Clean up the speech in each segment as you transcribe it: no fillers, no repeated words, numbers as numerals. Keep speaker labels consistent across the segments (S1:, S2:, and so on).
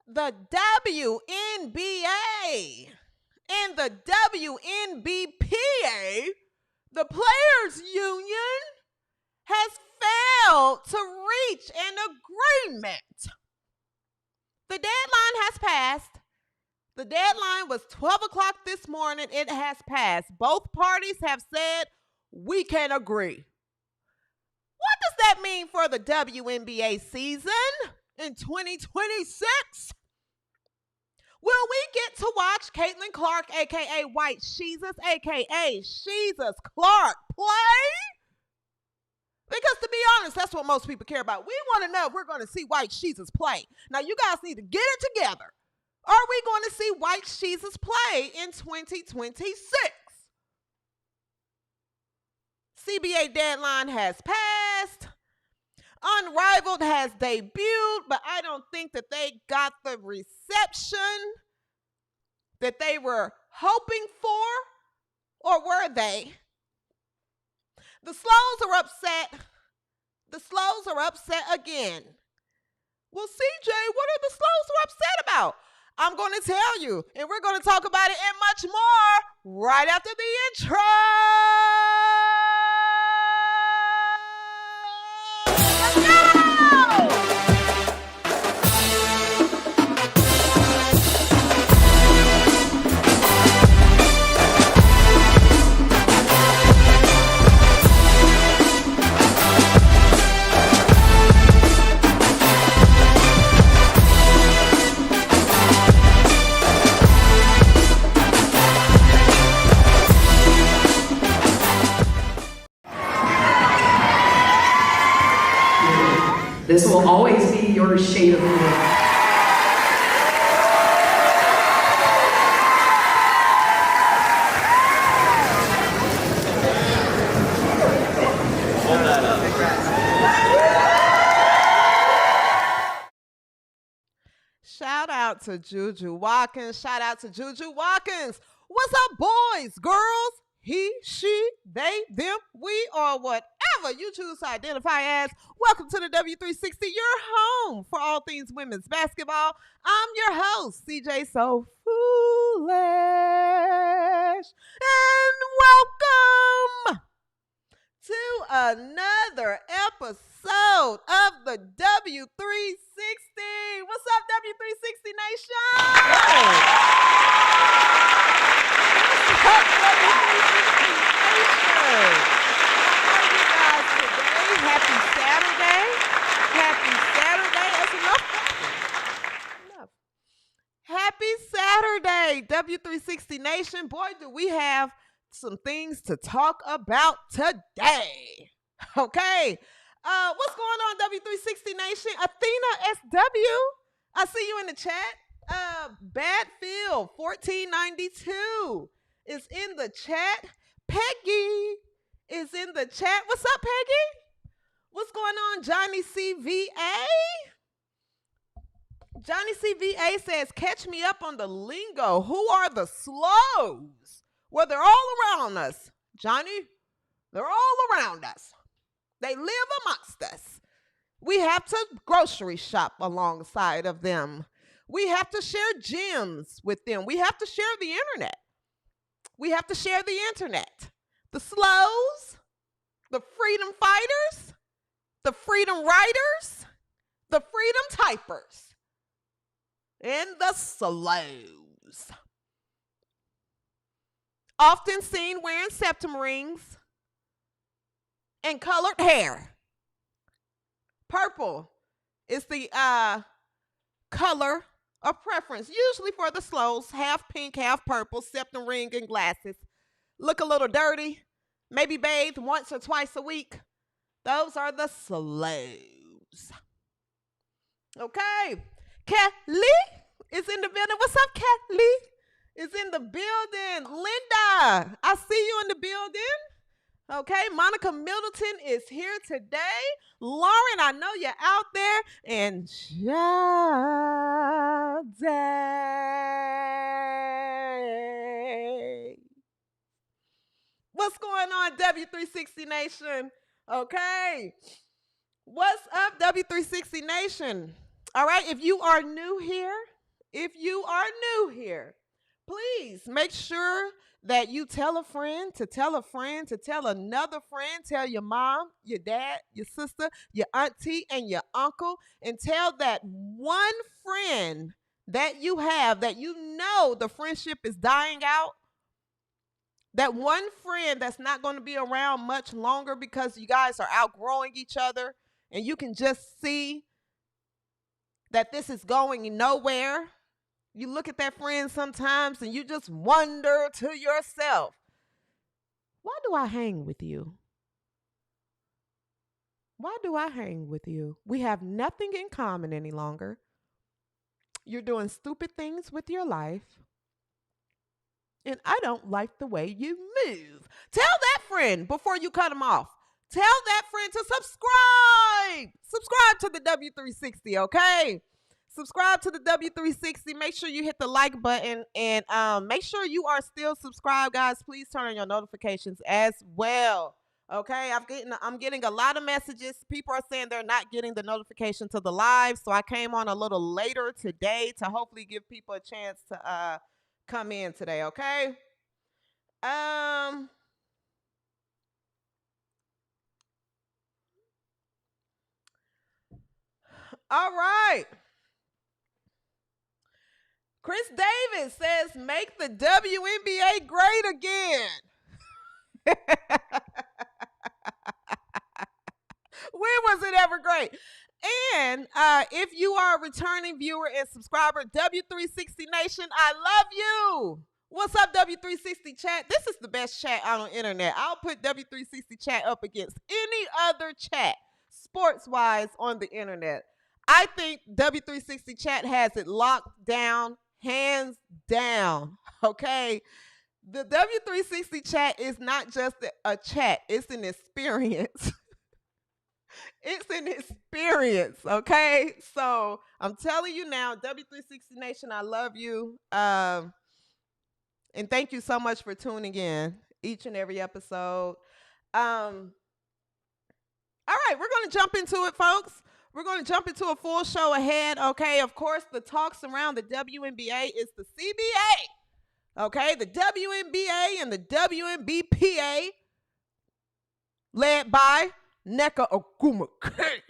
S1: the WNBA and the WNBPA, the Players Union, has failed to reach an agreement. The deadline has passed. The deadline was 12 o'clock this morning. It has passed. Both parties have said, we can agree. What does that mean for the WNBA season in 2026? Will we get to watch Caitlin Clark, a.k.a. White Jesus, a.k.a. Jesus Clark, play? Because to be honest, that's what most people care about. We want to know if we're going to see White Jesus play. Now, you guys need to get it together. Are we going to see White Jesus play in 2026? CBA deadline has passed. Unrivaled has debuted, but I don't think that they got the reception that they were hoping for, or were they? The Slows are upset. The Slows are upset again. Well, CJ, what are the Slows are upset about? I'm going to tell you, and we're going to talk about it and much more right after the intro. Let's go!
S2: This will always be your shade of blue.
S1: Shout out to Juju Watkins. Shout out to Juju Watkins. What's up, boys, girls? He, she, they, them, we, or whatever you choose to identify as. Welcome to the W360, your home for all things women's basketball. I'm your host, CJ So Foolish. And welcome to another episode of the W360. What's up, W360 Nation? What's up, W360 Nation? How are you guys today? Happy Saturday. Happy Saturday. That's enough. Happy Saturday, W360 Nation. Boy, do we have some things to talk about today. Okay. What's going on, W360 Nation? Athena SW, I see you in the chat. Badfield 1492 is in the chat. Peggy is in the chat. What's up, Peggy? What's going on, Johnny CVA? Johnny CVA says, catch me up on the lingo. Who are the Slows? Well, they're all around us. Johnny, they're all around us. They live amongst us. We have to grocery shop alongside of them. We have to share gyms with them. We have to share the internet. We have to share the internet. The Slows, the freedom fighters, the freedom writers, the freedom typers, and the Slows. Often seen wearing septum rings and colored hair. Purple is the color of preference, usually for the Slows, half pink, half purple, septum ring, and glasses. Look a little dirty, maybe bathe once or twice a week. Those are the Slows. Okay, Kelly is in the building. What's up, Kelly? Is in the building. Linda, I see you in the building. Okay, Monica Middleton is here today. Lauren, I know you're out there. And Jade. What's going on, W360 Nation? Okay. What's up, W360 Nation? All right, if you are new here, if you are new here, please make sure that you tell a friend to tell a friend to tell another friend. Tell your mom, your dad, your sister, your auntie, and your uncle, and tell that one friend that you have that you know the friendship is dying out. That one friend that's not going to be around much longer because you guys are outgrowing each other and you can just see that this is going nowhere. You look at that friend sometimes and you just wonder to yourself, why do I hang with you? Why do I hang with you? We have nothing in common any longer. You're doing stupid things with your life. And I don't like the way you move. Tell that friend before you cut them off. Tell that friend to subscribe. Subscribe to the W360, okay? Subscribe to the W360. Make sure you hit the like button and make sure you are still subscribed, guys. Please turn on your notifications as well. Okay, I'm getting a lot of messages. People are saying they're not getting the notification to the live, so I came on a little later today to hopefully give people a chance to come in today. Okay. All right. Chris Davis says, make the WNBA great again. When was it ever great? And if you are a returning viewer and subscriber, W360 Nation, I love you. What's up, W360 chat? This is the best chat out on the internet. I'll put W360 chat up against any other chat, sports-wise, on the internet. I think W360 chat has it locked down, hands down, okay? The W360 chat is not just a chat. It's an experience. It's an experience, okay? So I'm telling you now, W360 Nation, I love you. And thank you so much for tuning in each and every episode. All right, we're going to jump into it, folks. We're going to jump into a full show ahead, okay? Of course, the talks around the WNBA is the CBA, okay? The WNBA and the WNBPA, led by Nneka Ogwumike,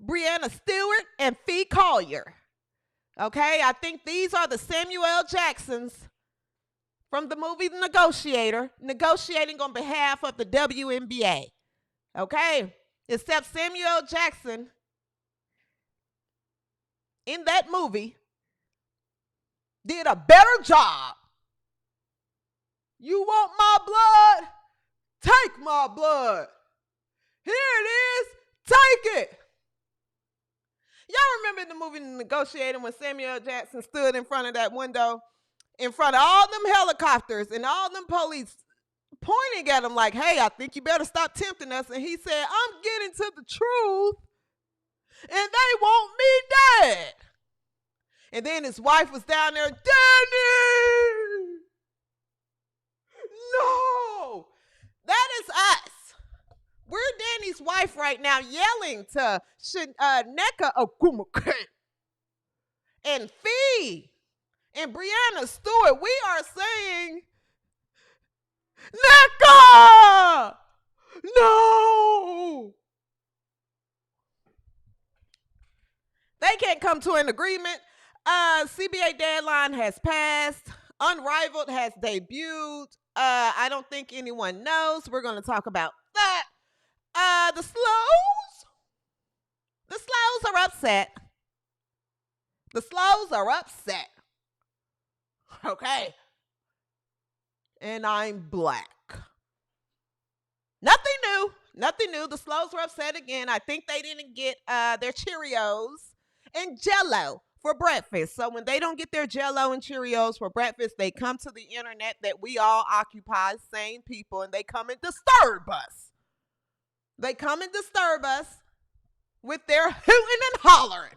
S1: Breanna Stewart, and Fee Collier. Okay, I think these are the Samuel L. Jacksons from the movie The Negotiator, negotiating on behalf of the WNBA. Okay, except Samuel L. Jackson in that movie did a better job. You want my blood? Take my blood. Here it is. Take it. Y'all remember the movie The Negotiator when Samuel L. Jackson stood in front of that window, in front of all them helicopters and all them police pointing at him like, hey, I think you better stop tempting us. And he said, I'm getting to the truth and they want me dead. And then his wife was down there, Danny! No! That is us. We're Danny's wife right now yelling to Nneka Ogwumike and Fee and Breanna Stewart. We are saying, Nneka! No! They can't come to an agreement. CBA deadline has passed. Unrivaled has debuted. I don't think anyone knows. We're going to talk about that. The Slows are upset. The Slows are upset. Okay. And I'm black. Nothing new. Nothing new. The Slows were upset again. I think they didn't get their Cheerios and Jell-O for breakfast. So when they don't get their Jell-O and Cheerios for breakfast, they come to the internet that we all occupy, same people, and they come and disturb us. They come and disturb us with their hooting and hollering.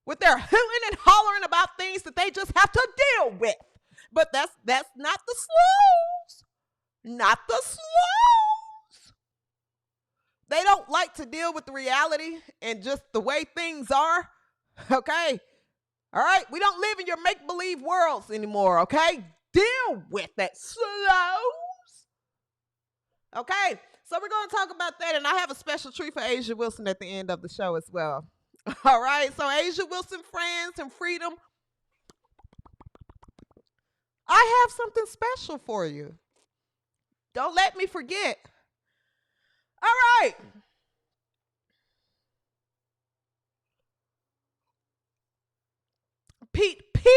S1: With their hooting and hollering about things that they just have to deal with. But that's not the Slows. Not the Slows. They don't like to deal with the reality and just the way things are. Okay? All right? We don't live in your make-believe worlds anymore, okay? Deal with it, slows. Okay? So we're going to talk about that, and I have a special treat for Asia Wilson at the end of the show as well. All right? So Asia Wilson, friends, and freedom, I have something special for you. Don't let me forget. All right. Pete P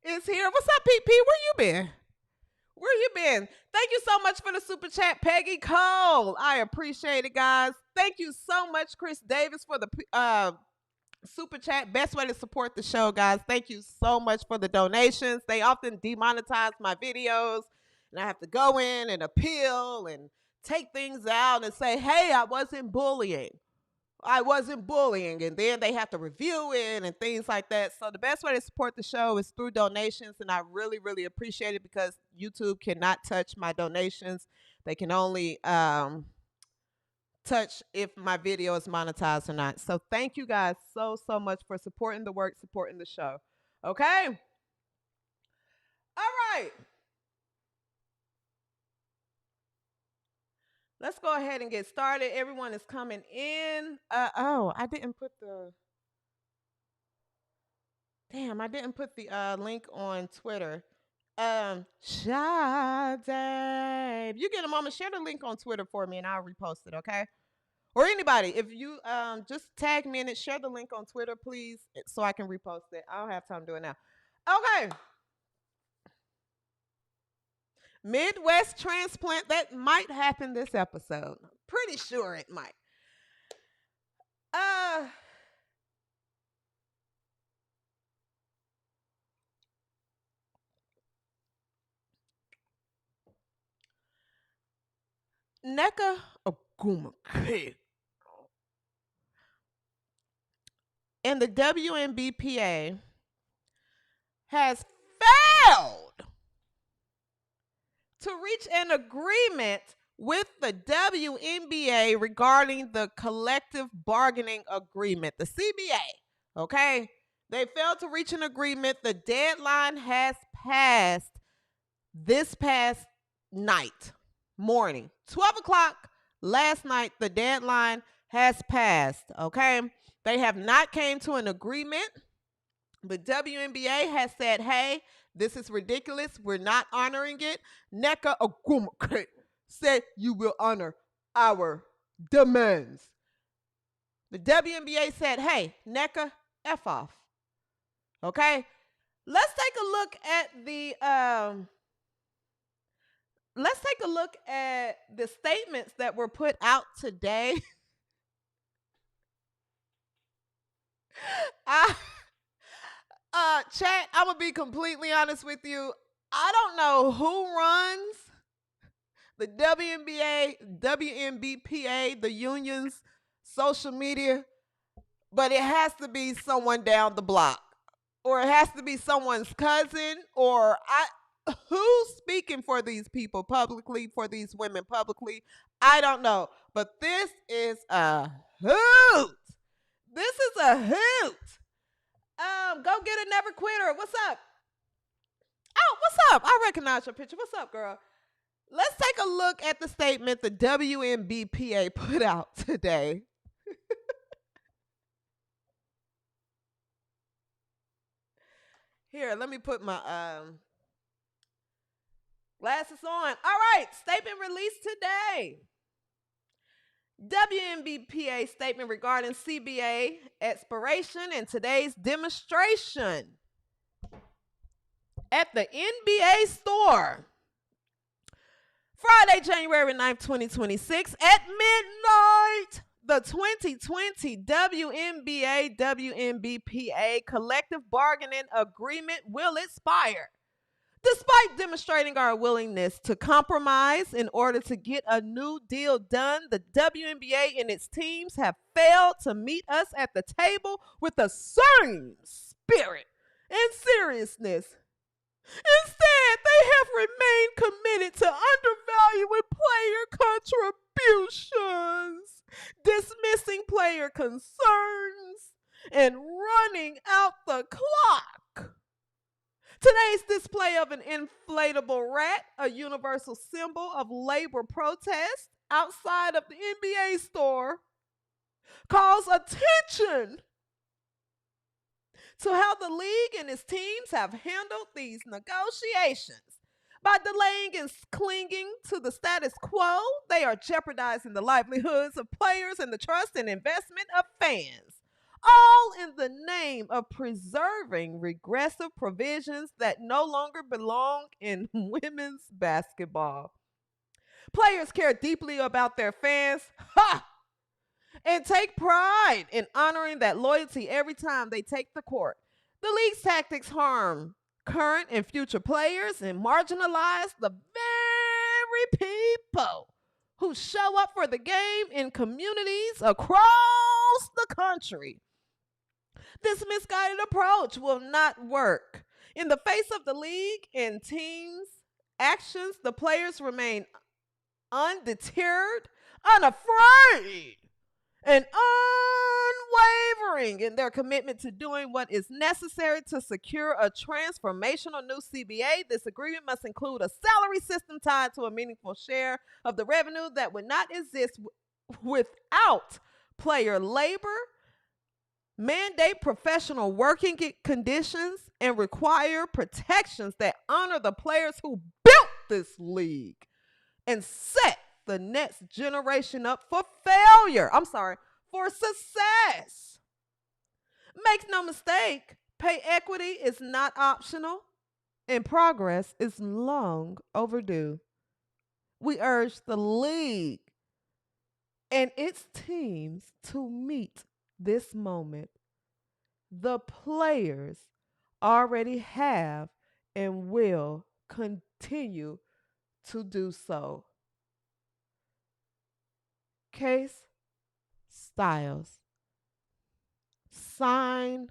S1: is here. What's up, Pete P? Where you been? Where you been? Thank you so much for the super chat, Peggy Cole. I appreciate it, guys. Thank you so much, Chris Davis, for the super chat. Best way to support the show, guys. Thank you so much for the donations. They often demonetize my videos, and I have to go in and appeal and take things out and say, hey, I wasn't bullying. And then they have to review it and things like that. So the best way to support the show is through donations, and I really, really appreciate it because YouTube cannot touch my donations. They can only touch if my video is monetized or not. So thank you guys so much for supporting the work, supporting the show. Okay? All right. Let's go ahead and get started. Everyone is coming in. I didn't put the link on Twitter. Sade, you get a moment, share the link on Twitter for me and I'll repost it, okay? Or anybody, if you just tag me in it, share the link on Twitter, please, so I can repost it. I don't have time to do it now. Okay. Midwest transplant, that might happen this episode. I'm pretty sure it might. Nneka Ogwumike and the WNBPA has failed to reach an agreement with the WNBA regarding the collective bargaining agreement, the CBA, okay? They failed to reach an agreement. The deadline has passed this past morning. 12 o'clock last night, the deadline has passed, okay? They have not came to an agreement. The WNBA has said, hey, this is ridiculous. We're not honoring it. Nneka Ogwumike said you will honor our demands. The WNBA said, hey, Nneka, F off. Okay? Let's take a look at the statements that were put out today. Chat, I'm going to be completely honest with you. I don't know who runs the WNBPA, the union's social media, but it has to be someone down the block, or it has to be someone's cousin, or who's speaking for these people publicly, for these women publicly? I don't know, but this is a hoot. This is a hoot. Go get a never quitter. What's up? Oh, what's up? I recognize your picture. What's up, girl? Let's take a look at the statement the WNBPA put out today. Here, let me put my glasses on. All right, statement released today. WNBPA statement regarding CBA expiration and today's demonstration at the NBA store. Friday, January 9th, 2026 at midnight, the 2020 WNBA WNBPA collective bargaining agreement will expire. Despite demonstrating our willingness to compromise in order to get a new deal done, the WNBA and its teams have failed to meet us at the table with the same spirit and seriousness. Instead, they have remained committed to undervaluing player contributions, dismissing player concerns, and running out the clock. Today's display of an inflatable rat, a universal symbol of labor protest outside of the NBA store, calls attention to how the league and its teams have handled these negotiations. By delaying and clinging to the status quo, they are jeopardizing the livelihoods of players and the trust and investment of fans, all in the name of preserving regressive provisions that no longer belong in women's basketball. Players care deeply about their fans, and take pride in honoring that loyalty every time they take the court. The league's tactics harm current and future players and marginalize the very people who show up for the game in communities across the country. This misguided approach will not work. In the face of the league and teams' actions, the players remain undeterred, unafraid, and unwavering in their commitment to doing what is necessary to secure a transformational new CBA. This agreement must include a salary system tied to a meaningful share of the revenue that would not exist without player labor, mandate professional working conditions, and require protections that honor the players who built this league and set the next generation up for for success. Make no mistake, pay equity is not optional, and progress is long overdue. We urge the league and its teams to meet this moment. The players already have and will continue to do so. Case Styles. Sign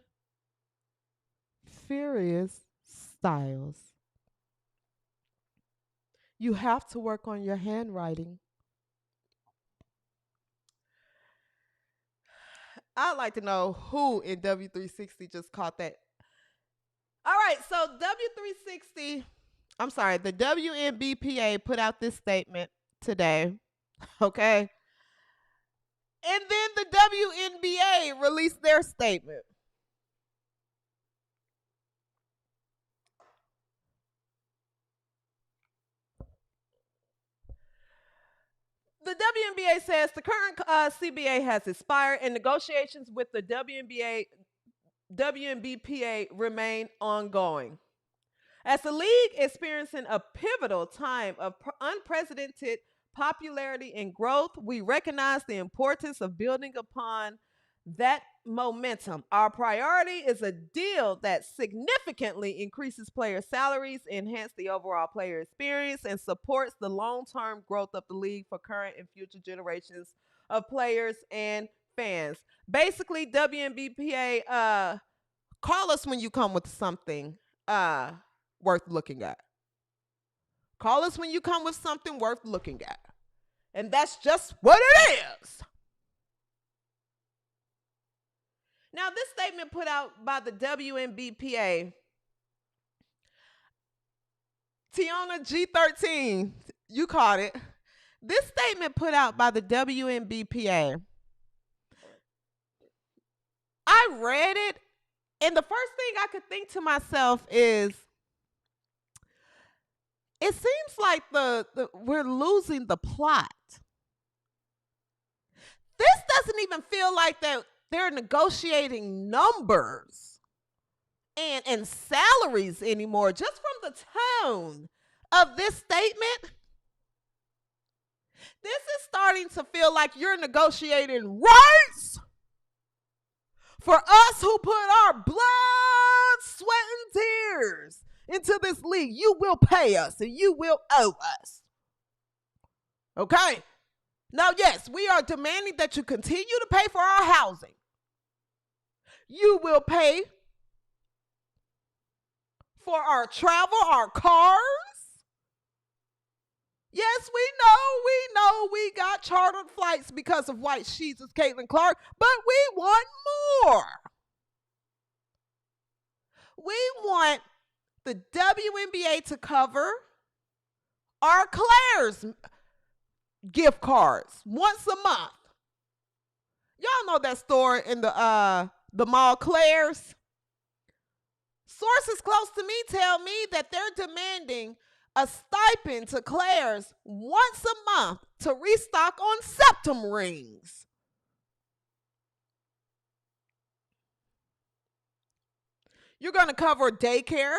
S1: Furious Styles. You have to work on your handwriting. I'd like to know who in W360 just caught that. All right, so the WNBPA put out this statement today, okay? And then the WNBA released their statement. The WNBA says the current CBA has expired and negotiations with the WNBPA remain ongoing. As the league experiencing a pivotal time of unprecedented popularity and growth, we recognize the importance of building upon that momentum. Our priority is a deal that significantly increases player salaries, enhances the overall player experience, and supports the long-term growth of the league for current and future generations of players and fans. Basically, WNBPA, call us when you come with something worth looking at. Call us when you come with something worth looking at. And that's just what it is. Now, this statement put out by the WNBPA, Tiana G13, you caught it. This statement put out by the WNBPA, I read it, and the first thing I could think to myself is, it seems like we're losing the plot. This doesn't even feel like that they're negotiating numbers and salaries anymore. Just from the tone of this statement, this is starting to feel like you're negotiating rights for us who put our blood, sweat, and tears into this league. You will pay us and you will owe us. Okay? Now, yes, we are demanding that you continue to pay for our housing. You will pay for our travel, our cars. Yes, we know we got chartered flights because of White Sheets' Caitlin Clark, but we want more. We want the WNBA to cover our Claire's gift cards once a month. Y'all know that store in the mall, Claire's. Sources close to me tell me that they're demanding a stipend to Claire's once a month to restock on septum rings. You're going to cover daycare,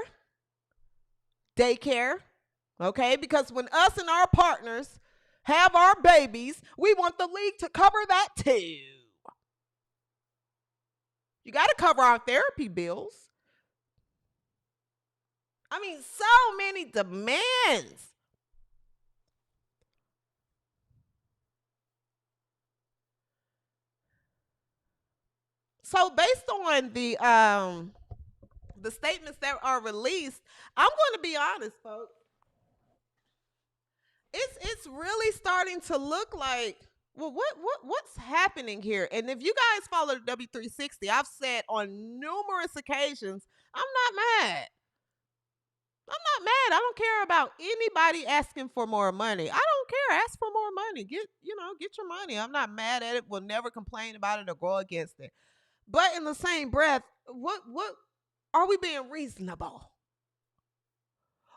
S1: okay? Because when us and our partners have our babies, we want the league to cover that too. You got to cover our therapy bills. I mean, so many demands. So based on the statements that are released, I'm going to be honest, folks. It's really starting to look like, well, what's happening here? And if you guys follow the W360, I've said on numerous occasions, I'm not mad. I'm not mad. I don't care about anybody asking for more money. I don't care. Ask for more money. Get your money. I'm not mad at it. We'll never complain about it or go against it. But in the same breath, what are we being reasonable?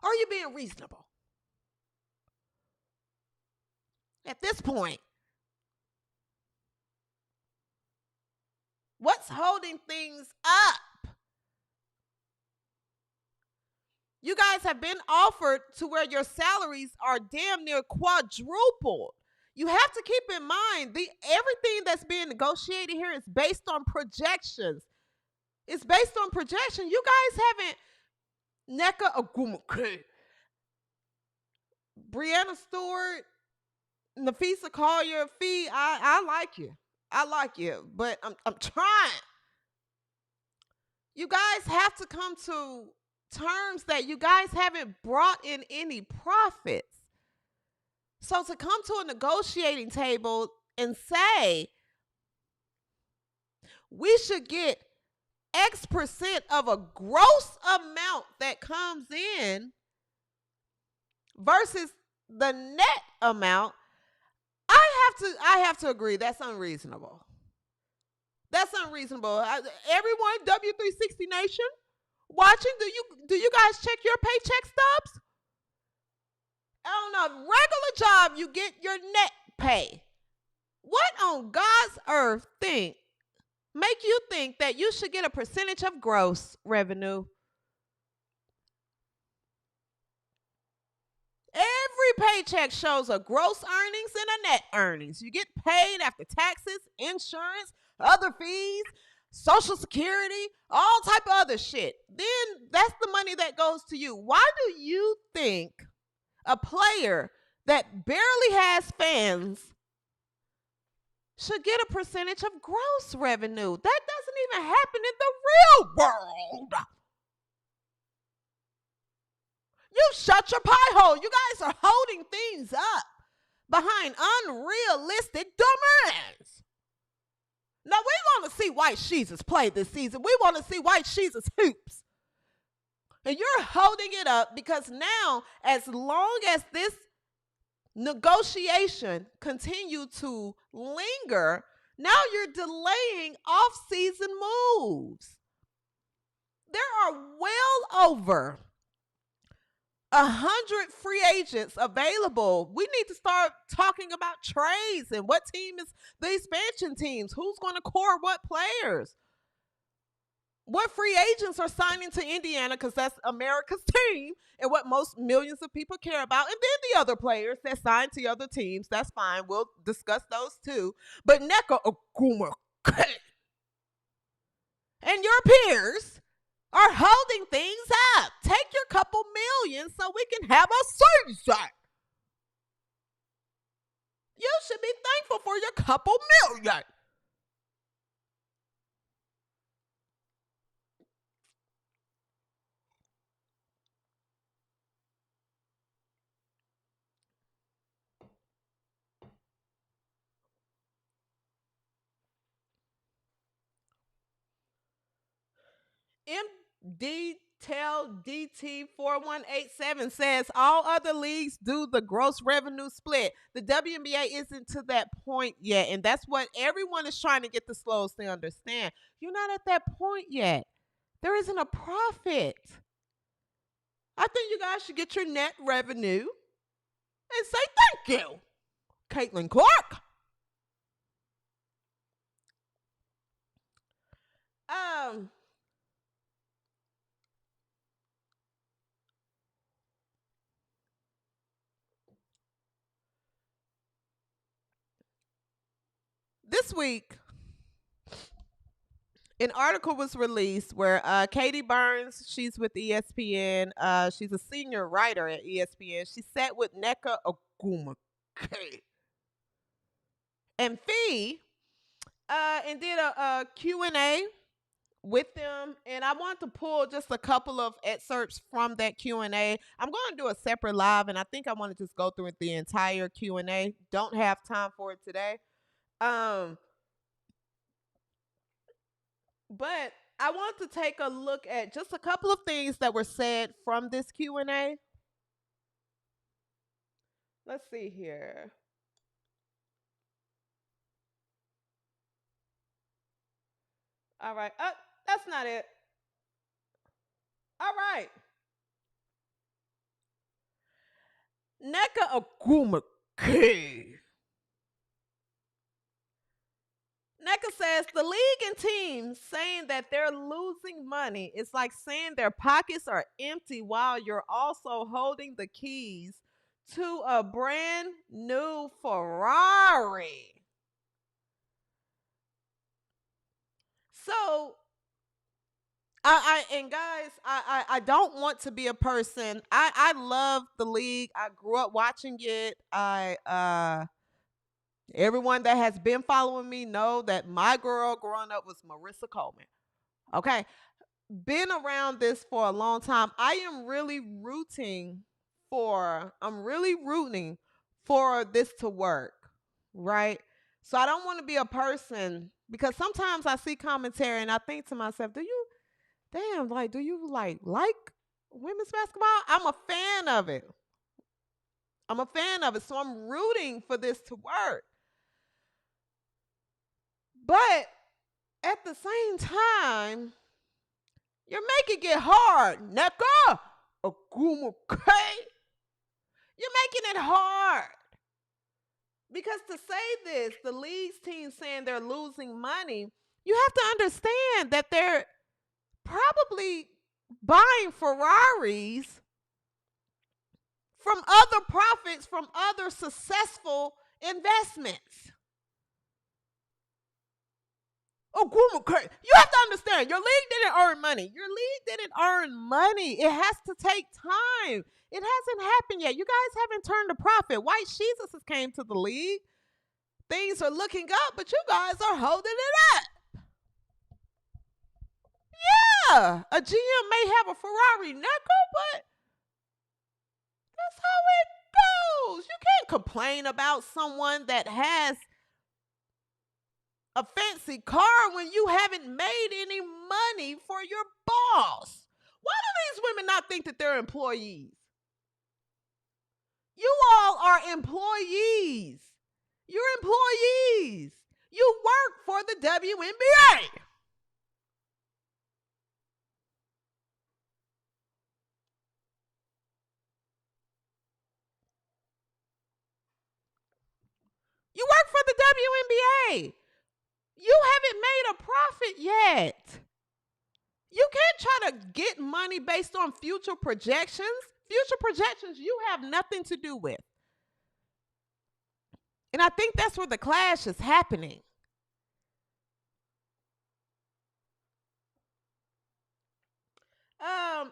S1: Are you being reasonable? At this point, what's holding things up? You guys have been offered to where your salaries are damn near quadrupled. You have to keep in mind everything that's being negotiated here is based on projections. It's based on projection. You guys haven't Neka Agumake, Brianna Stewart, Nafisa Collier, Fee. I like you. I like you, but I'm trying. You guys have to come to terms that you guys haven't brought in any profits. So to come to a negotiating table and say we should get X percent of a gross amount that comes in versus the net amount, I have to agree that's unreasonable. That's unreasonable. Everyone, W360 Nation watching, do you guys check your paycheck stubs? On a regular job, you get your net pay. What on God's earth make you think that you should get a percentage of gross revenue? Every paycheck shows a gross earnings and a net earnings. You get paid after taxes, insurance, other fees, Social Security, all type of other shit. Then that's the money that goes to you. Why do you think a player that barely has fans should get a percentage of gross revenue? That doesn't even happen in the real world. You shut your pie hole. You guys are holding things up behind unrealistic demands. Now, we want to see White Jesus play this season. We want to see White Jesus hoops. And you're holding it up because now, as long as this negotiation continue to linger, now you're delaying off-season moves. There are well over 100 free agents available. We need to start talking about trades and what team is the expansion teams. Who's going to core what players? What free agents are signing to Indiana because that's America's team and what most millions of people care about. And then the other players that sign to other teams, that's fine. We'll discuss those too. But Neka Okuma and your peers are holding things up. Take your couple million so we can have a season. You should be thankful for your couple million. Detail DT4187 says all other leagues do the gross revenue split. The WNBA isn't to that point yet, and that's what everyone is trying to get the slows to understand. You're not at that point yet. There isn't a profit. I think you guys should get your net revenue and say thank you, Caitlin Clark. Um, this week, an article was released where Katie Burns, she's with ESPN. She's a senior writer at ESPN. She sat with Nneka Ogwumike and Fee and did a Q&A with them, and I want to pull just a couple of excerpts from that Q&A. I'm going to do a separate live, and I think I want to just go through the entire Q&A. Don't have time for it today. But I want to take a look at just a couple of things that were said from this Q&A. Let's see here. All right. That's not it. All right. Nneka Ogwumike. Nneka says the league and teams saying that they're losing money is like saying their pockets are empty while you're also holding the keys to a brand new Ferrari. So I don't want to be a person. I love the league. I grew up watching it. Everyone that has been following me know that my girl growing up was Marissa Coleman. Okay. Been around this for a long time. I'm really rooting for this to work, right? So I don't want to be a person because sometimes I see commentary and I think to myself, do you like women's basketball? I'm a fan of it. So I'm rooting for this to work. But at the same time, you're making it hard, Nneka Ogwumike. You're making it hard. Because to say this, the league's team saying they're losing money, you have to understand that they're probably buying Ferraris from other profits from other successful investments. Ogwumike, you have to understand, your league didn't earn money. Your league didn't earn money. It has to take time. It hasn't happened yet. You guys haven't turned a profit. White Jesus has came to the league. Things are looking up, but you guys are holding it up. Yeah, a GM may have a Ferrari Nneka, but that's how it goes. You can't complain about someone that has a fancy car when you haven't made any money for your boss. Why do these women not think that they're employees? You all are employees. You're employees. You work for the WNBA. You work for the WNBA. You haven't made a profit yet. You can't try to get money based on future projections. Future projections you have nothing to do with. And I think that's where the clash is happening.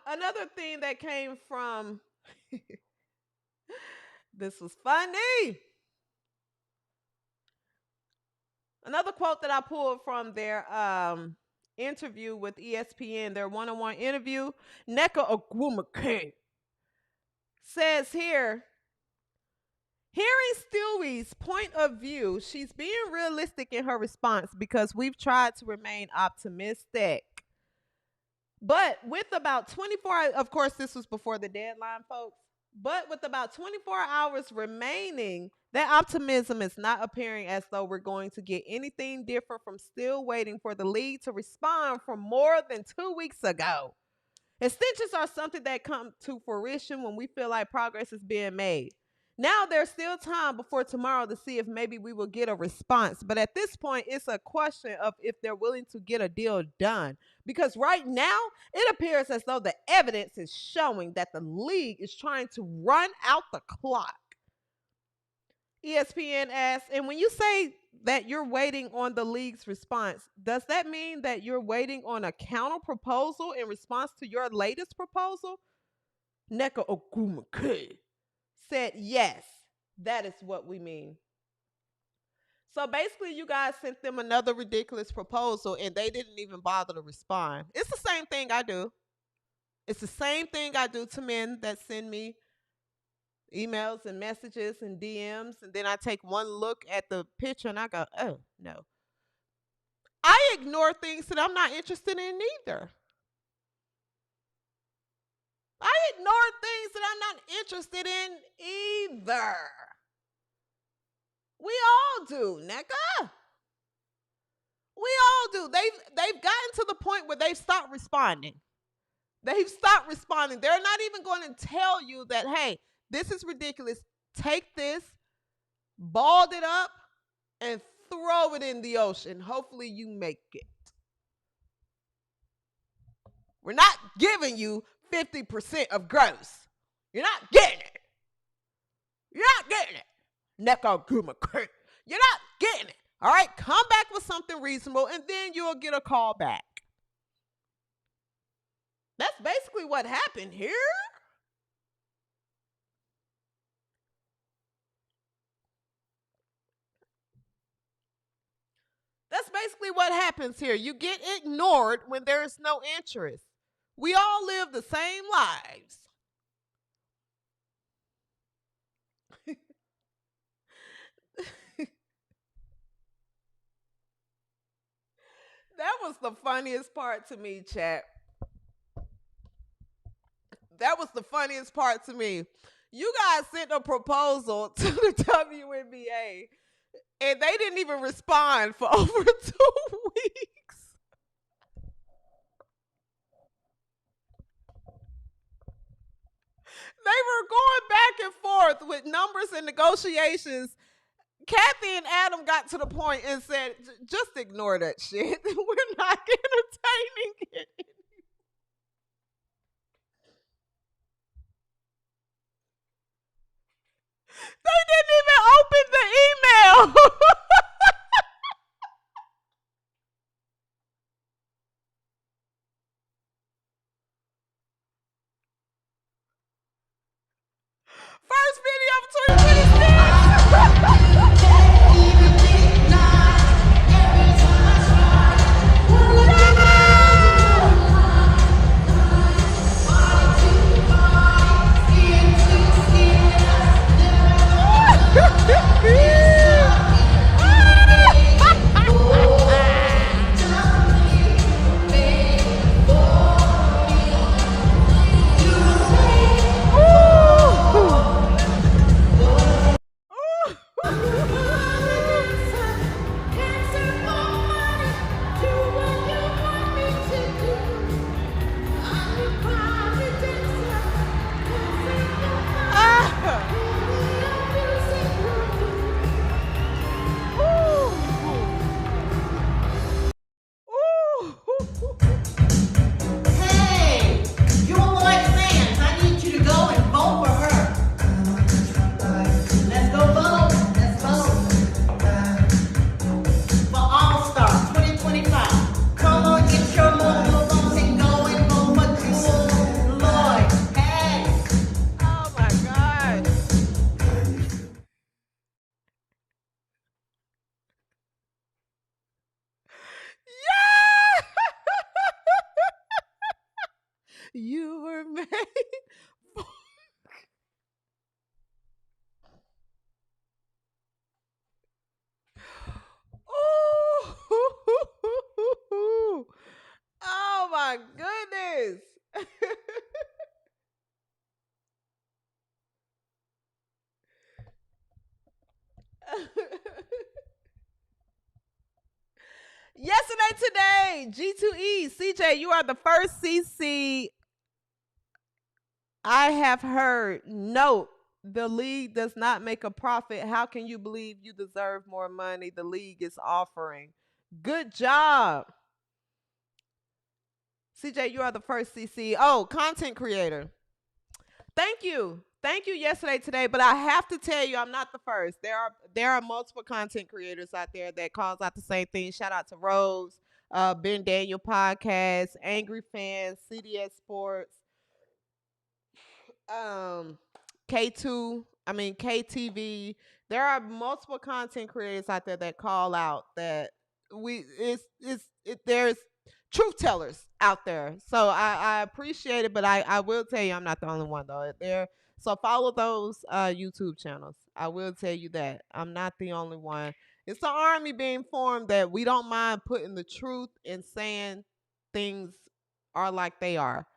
S1: Another thing that came from this was funny. Another quote that I pulled from their interview with ESPN, their one-on-one interview, Nneka Ogwumike says here, hearing Stewie's point of view, she's being realistic in her response because we've tried to remain optimistic. But with about 24, of course, this was before the deadline, folks. But with about 24 hours remaining, that optimism is not appearing as though we're going to get anything different from still waiting for the league to respond from more than 2 weeks ago. Extensions are something that come to fruition when we feel like progress is being made. Now there's still time before tomorrow to see if maybe we will get a response. But at this point, it's a question of if they're willing to get a deal done. Because right now, it appears as though the evidence is showing that the league is trying to run out the clock. ESPN asks, and when you say that you're waiting on the league's response, does that mean that you're waiting on a counter proposal in response to your latest proposal? Neka Ogumake said, yes, that is what we mean. So basically, you guys sent them another ridiculous proposal and they didn't even bother to respond. It's the same thing I do. It's the same thing I do to men that send me emails and messages and DMs, and then I take one look at the picture and I go, oh, no. I ignore things that I'm not interested in either. I ignore things that I'm not interested in either. We all do, nigga. We all do. They've gotten to the point where they've stopped responding. They've stopped responding. They're not even going to tell you that, hey, this is ridiculous. Take this, balled it up, and throw it in the ocean. Hopefully you make it. We're not giving you 50% of gross. You're not getting it. You're not getting it. You're not getting it. All right, come back with something reasonable, and then you'll get a call back. That's basically what happened here. That's basically what happens here. You get ignored when there is no interest. We all live the same lives. That was the funniest part to me, chat. That was the funniest part to me. You guys sent a proposal to the WNBA and they didn't even respond for over 2 weeks. They were going back and forth with numbers and negotiations. Kathy and Adam got to the point and said, just ignore that shit. We're not entertaining it. They didn't even open the email. First video of 2026. You were made for. Oh, oh my goodness. is. Yesterday, today, G2E, CJ, you are the first CC I have heard. Note, the league does not make a profit. How can you believe you deserve more money the league is offering? Good job. CJ, you are the first CC. Oh, content creator. Thank you. Thank you yesterday, today, but I have to tell you, I'm not the first. There are multiple content creators out there that calls out the same thing. Shout out to Rose, Ben Daniel Podcast, Angry Fans, CDS Sports, um K2, I mean KTV. There are multiple content creators out there that call out that there's truth tellers out there. So I appreciate it, but I will tell you I'm not the only one though. So follow those YouTube channels. I will tell you that. I'm not the only one. It's the army being formed that we don't mind putting the truth and saying things are like they are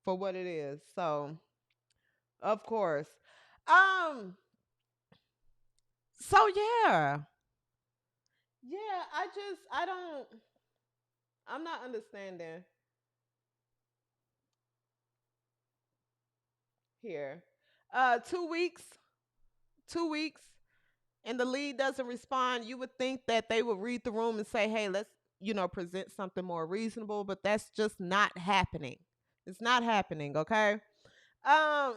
S1: for what it is. So of course. Um. So yeah, yeah. I don't. I'm not understanding here. 2 weeks. 2 weeks, and the lead doesn't respond. You would think that they would read the room and say, "Hey, let's present something more reasonable," but that's just not happening. It's not happening. Okay. Um.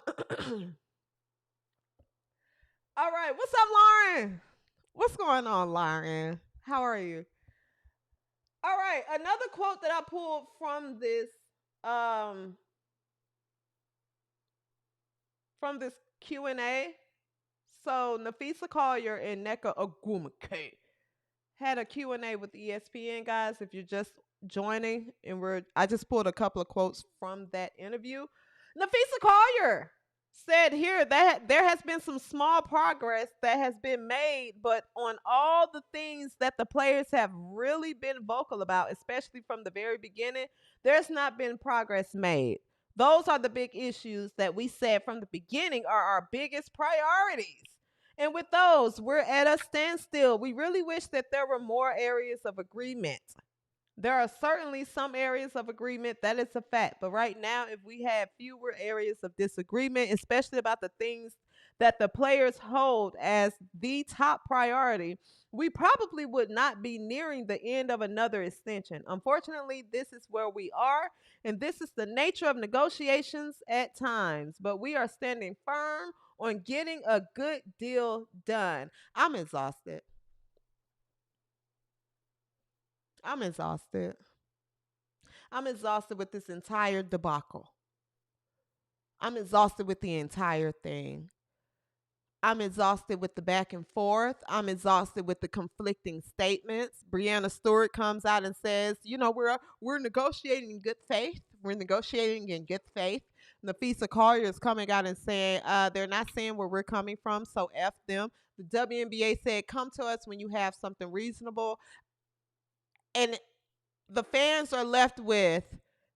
S1: All right. What's up, Lauren? What's going on, Lauren? How are you? All right, another quote that I pulled um from this Q&A. So Nafisa Collier and Neka Ogwumike had a Q&A with ESPN guys. If you're just joining, and I just pulled a couple of quotes from that interview. Nafisa Collier said here that there has been some small progress that has been made, but on all the things that the players have really been vocal about, especially from the very beginning, there's not been progress made. Those are the big issues that we said from the beginning are our biggest priorities. And with those, we're at a standstill. We really wish that there were more areas of agreement. There are certainly some areas of agreement, that is a fact. But right now, if we had fewer areas of disagreement, especially about the things that the players hold as the top priority, we probably would not be nearing the end of another extension. Unfortunately, this is where we are, and this is the nature of negotiations at times. But we are standing firm on getting a good deal done. I'm exhausted. I'm exhausted. I'm exhausted with this entire debacle. I'm exhausted with the entire thing. I'm exhausted with the back and forth. I'm exhausted with the conflicting statements. Brianna Stewart comes out and says, we're negotiating in good faith. We're negotiating in good faith. Nafisa Collier is coming out and saying they're not saying where we're coming from, so F them. The WNBA said, come to us when you have something reasonable. And the fans are left with,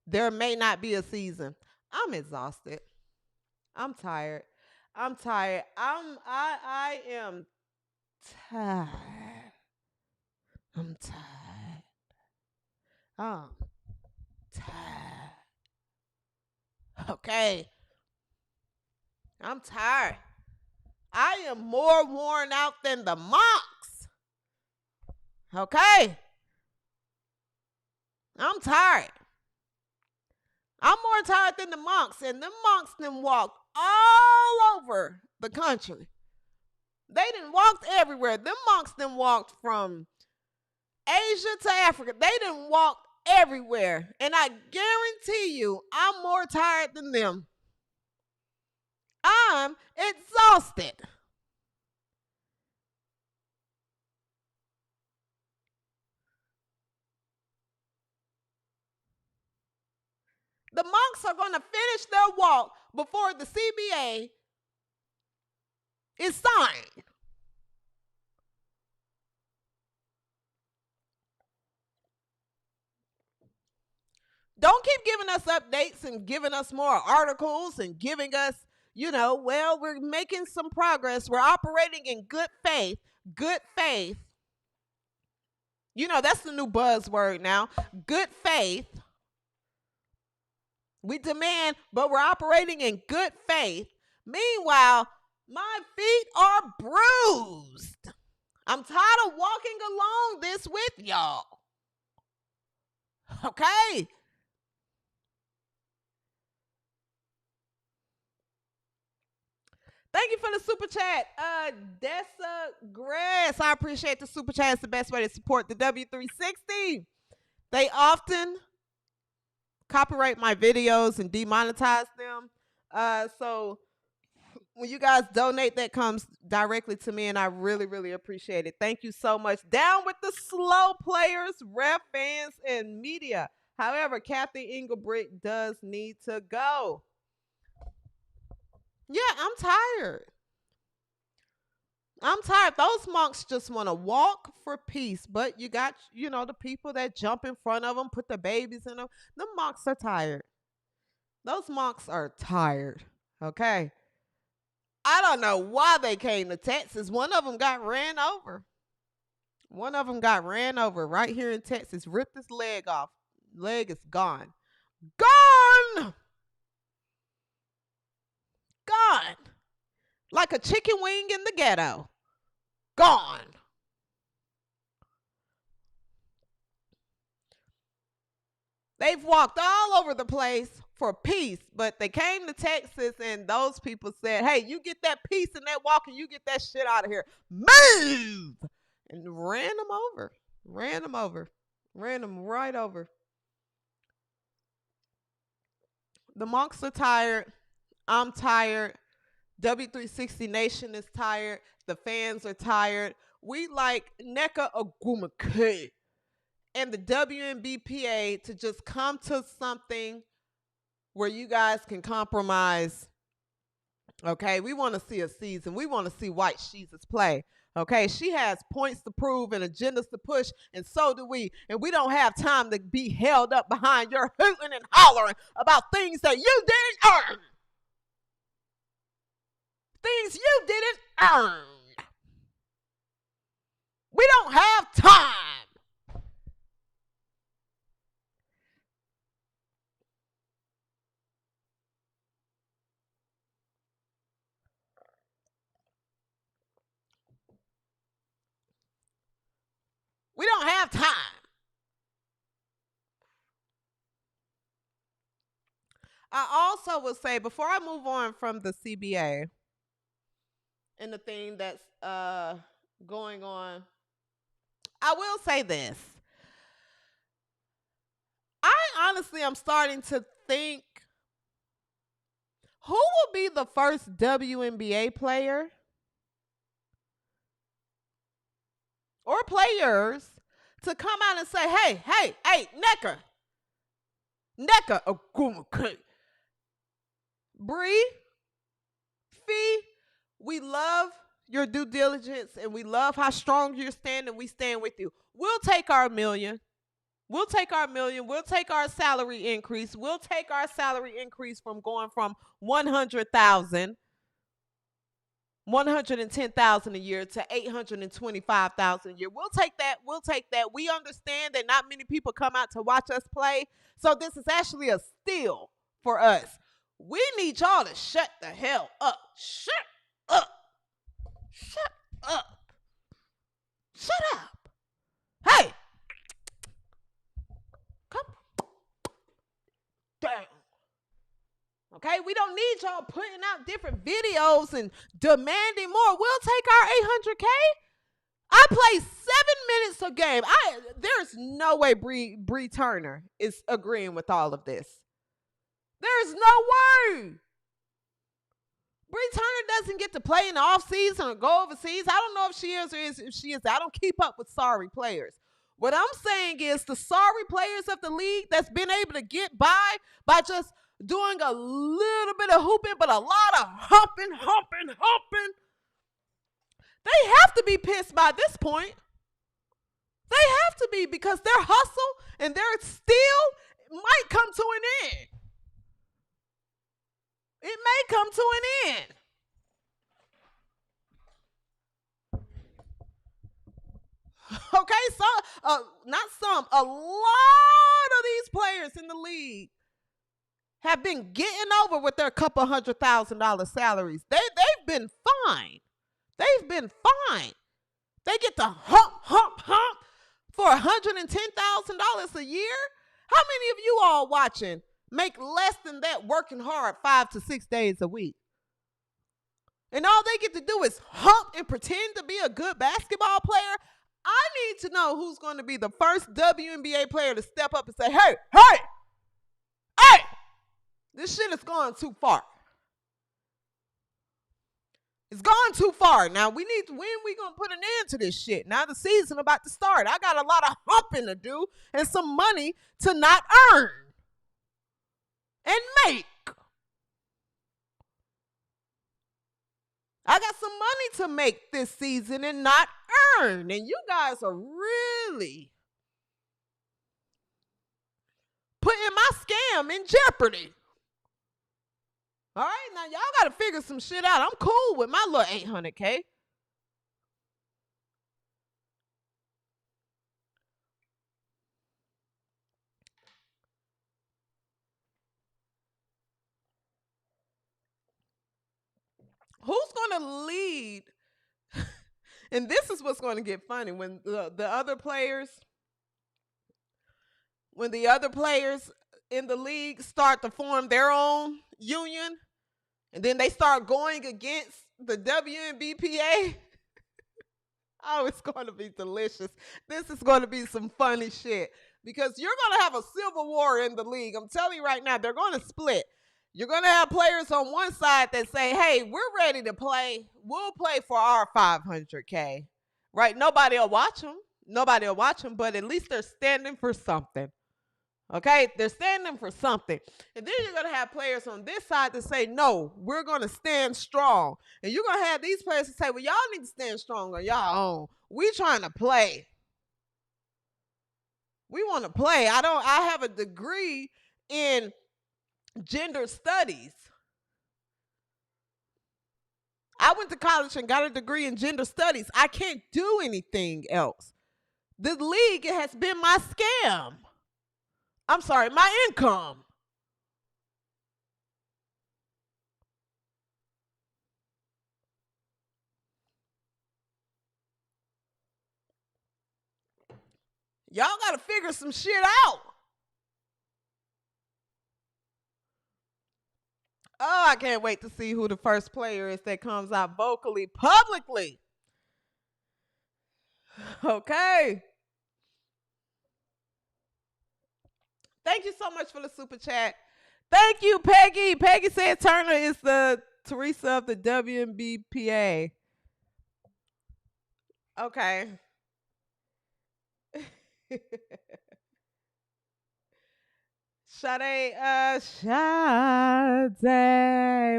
S1: there may not be a season. I'm exhausted. I'm tired. I'm tired. I am tired. I'm tired. I'm tired. Okay. I'm tired. I am more worn out than the monks. Okay. I'm tired. I'm more tired than the monks, and them monks then walked all over the country. They didn't walk everywhere. Them monks then walked from Asia to Africa. They didn't walk everywhere. And I guarantee you, I'm more tired than them. I'm exhausted. The monks are going to finish their walk before the CBA is signed. Don't keep giving us updates and giving us more articles and giving us, well, we're making some progress. We're operating in good faith. Good faith. That's the new buzzword now. Good faith. We demand, but we're operating in good faith. Meanwhile, my feet are bruised. I'm tired of walking along this with y'all. Okay? Thank you for the super chat. Dessa Grass. I appreciate the super chat. It's the best way to support the W360. They often copyright my videos and demonetize them. So when you guys donate, that comes directly to me, and I really, really appreciate it. Thank you so much. Down with the slow players, ref fans, and media. However, Kathy Engelbrecht does need to go. Yeah, I'm tired. I'm tired. Those monks just want to walk for peace, but you got, the people that jump in front of them, put the babies in them. The monks are tired. Those monks are tired. Okay. I don't know why they came to Texas. One of them got ran over. One of them got ran over right here in Texas. Ripped his leg off. Leg is gone. Gone! Gone. Like a chicken wing in the ghetto. Gone. They've walked all over the place for peace, but they came to Texas and those people said, hey, you get that peace and that walking, you get that shit out of here. Move! And ran them over. Ran them over. Ran them right over. The monks are tired. I'm tired. W360 Nation is tired. The fans are tired. We like Nneka Ogwumike and the WNBPA to just come to something where you guys can compromise. Okay, we want to see a season. We want to see White Jesus play. Okay, she has points to prove and agendas to push, and so do we. And we don't have time to be held up behind your hooting and hollering about things that you didn't earn. Things you didn't earn. We don't have time. We don't have time. I also will say, before I move on from the CBA and the thing that's going on, I will say this. I honestly am starting to think, who will be the first WNBA player or players to come out and say, hey, Nneka Ogwumike, Bree, Fee, we love your due diligence and we love how strong you're standing. We stand with you. We'll take our million. We'll take our million. We'll take our salary increase. We'll take our salary increase from going from 100,000, 110,000 a year to 825,000 a year. We'll take that. We'll take that. We understand that not many people come out to watch us play. So this is actually a steal for us. We need y'all to shut the hell up. Shut up. Shut up. Shut up. Hey. Come down. Okay, we don't need y'all putting out different videos and demanding more. We'll take our 800K. I play 7 minutes a game. There's no way Bree Turner is agreeing with all of this. There's no way. Bree Turner doesn't get to play in the offseason or go overseas. I don't know if she is or if she is. I don't keep up with sorry players. What I'm saying is the sorry players of the league that's been able to get by just doing a little bit of hooping, but a lot of humping. They have to be pissed by this point. They have to be, because their hustle and their steal might come to an end. It may come to an end. Okay, a lot of these players in the league have been getting over with their couple $100,000 salaries. They've been fine. They've been fine. They get to hump for $110,000 a year. How many of you all watching make less than that working hard 5 to 6 days a week? And all they get to do is hump and pretend to be a good basketball player. I need to know who's going to be the first WNBA player to step up and say, hey, this shit is going too far. It's gone too far. Now when we gonna put an end to this shit? Now the season about to start. I got a lot of humping to do and some money to not earn and make. I got some money to make this season and not earn. And you guys are really putting my scam in jeopardy. All right, now y'all got to figure some shit out. I'm cool with my little $800K. Who's going to lead? And this is what's going to get funny when the other players in the league start to form their own union, and then they start going against the WNBPA. Oh, it's going to be delicious. This is going to be some funny shit because you're going to have a civil war in the league. I'm telling you right now, they're going to split. You're going to have players on one side that say, hey, we're ready to play. We'll play for our $500K. Right? Nobody will watch them, but at least they're standing for something. Okay? They're standing for something. And then you're going to have players on this side that say, no, we're going to stand strong. And you're going to have these players that say, well, y'all need to stand strong on y'all own. We trying to play. We want to play. I have a degree in gender studies. I went to college and got a degree in gender studies. I can't do anything else. The league has been my scam. I'm sorry, my income. Y'all got to figure some shit out. Oh, I can't wait to see who the first player is that comes out vocally, publicly. Okay. Thank you so much for the super chat. Thank you, Peggy. Peggy said Turner is the Teresa of the WNBPA. Okay. Sade,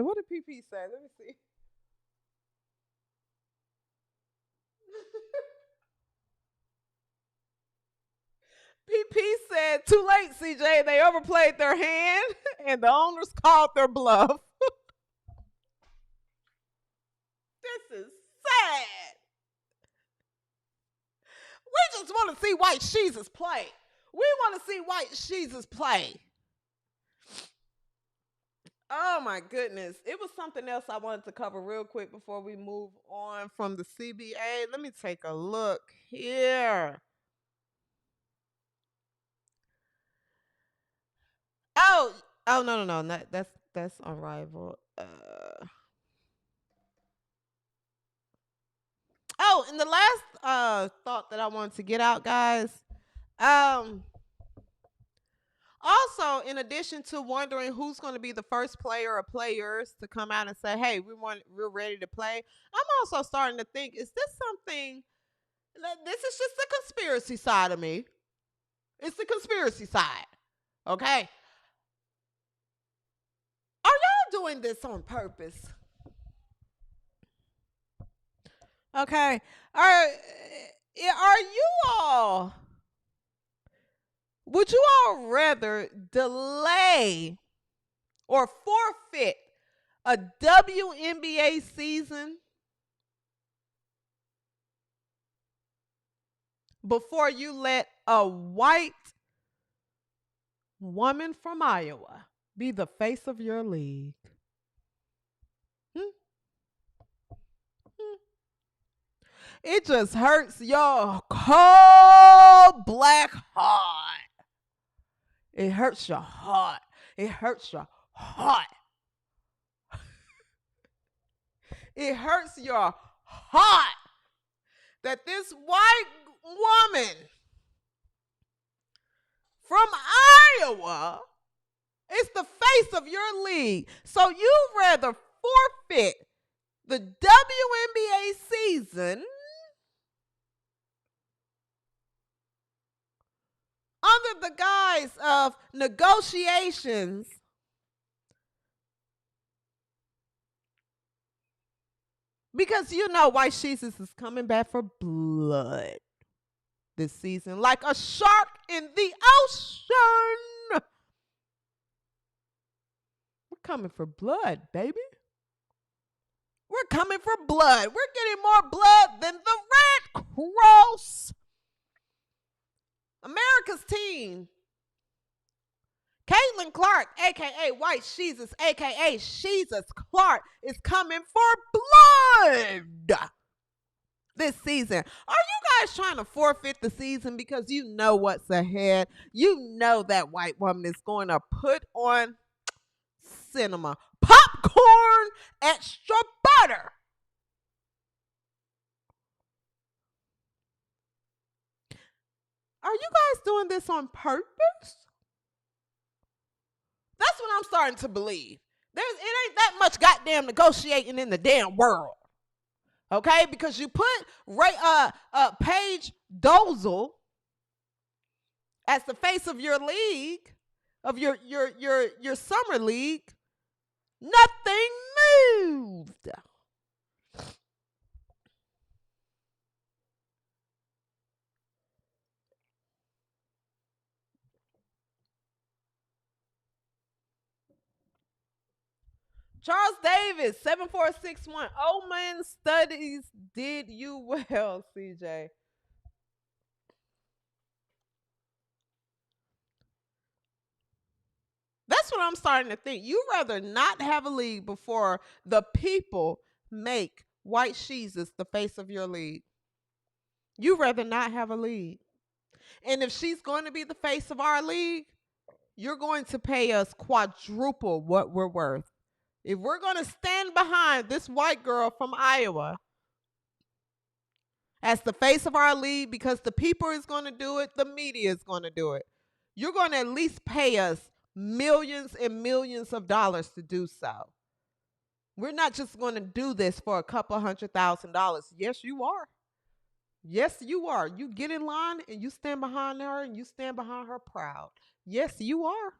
S1: what did PP say? Let me see. PP said, too late, CJ. They overplayed their hand and the owners called their bluff. This is sad. We just want to see White Jesus play. We want to see White Jesus play. Oh my goodness. It was something else I wanted to cover real quick before we move on from the CBA. Let me take a look here. Oh, no. That's Unrivaled. Oh, and the last thought that I wanted to get out, guys. Also, in addition to wondering who's going to be the first player or players to come out and say, hey, we're ready to play, I'm also starting to think, is this something, this is just the conspiracy side of me. It's the conspiracy side. Okay? Are y'all doing this on purpose? Okay. Are you all Would you all rather delay or forfeit a WNBA season before you let a white woman from Iowa be the face of your league? Hmm? Hmm. It just hurts your cold black heart. It hurts your heart. It hurts your heart. It hurts your heart that this white woman from Iowa is the face of your league. So you'd rather forfeit the WNBA season under the guise of negotiations because you know White Jesus is coming back for blood this season like a shark in the ocean. We're coming for blood, baby. We're coming for blood. We're getting more blood than the Red Cross. America's team. Caitlin Clark, a.k.a. White Jesus, a.k.a. Jesus Clark, is coming for blood this season. Are you guys trying to forfeit the season because you know what's ahead? You know that white woman is going to put on cinema, popcorn, extra butter. Are you guys doing this on purpose? That's what I'm starting to believe. It ain't that much goddamn negotiating in the damn world. Okay? Because you put Paige Dozel as the face of your league, of your summer league, nothing moved. Charles Davis, 7461. Oman Studies did you well, CJ. That's what I'm starting to think. You'd rather not have a league before the people make White Jesus the face of your league. You'd rather not have a league. And if she's going to be the face of our league, you're going to pay us quadruple what we're worth. If we're going to stand behind this white girl from Iowa as the face of our league because the people is going to do it, the media is going to do it, you're going to at least pay us millions and millions of dollars to do so. We're not just going to do this for a couple $100,000. Yes, you are. Yes, you are. You get in line and you stand behind her and you stand behind her proud. Yes, you are.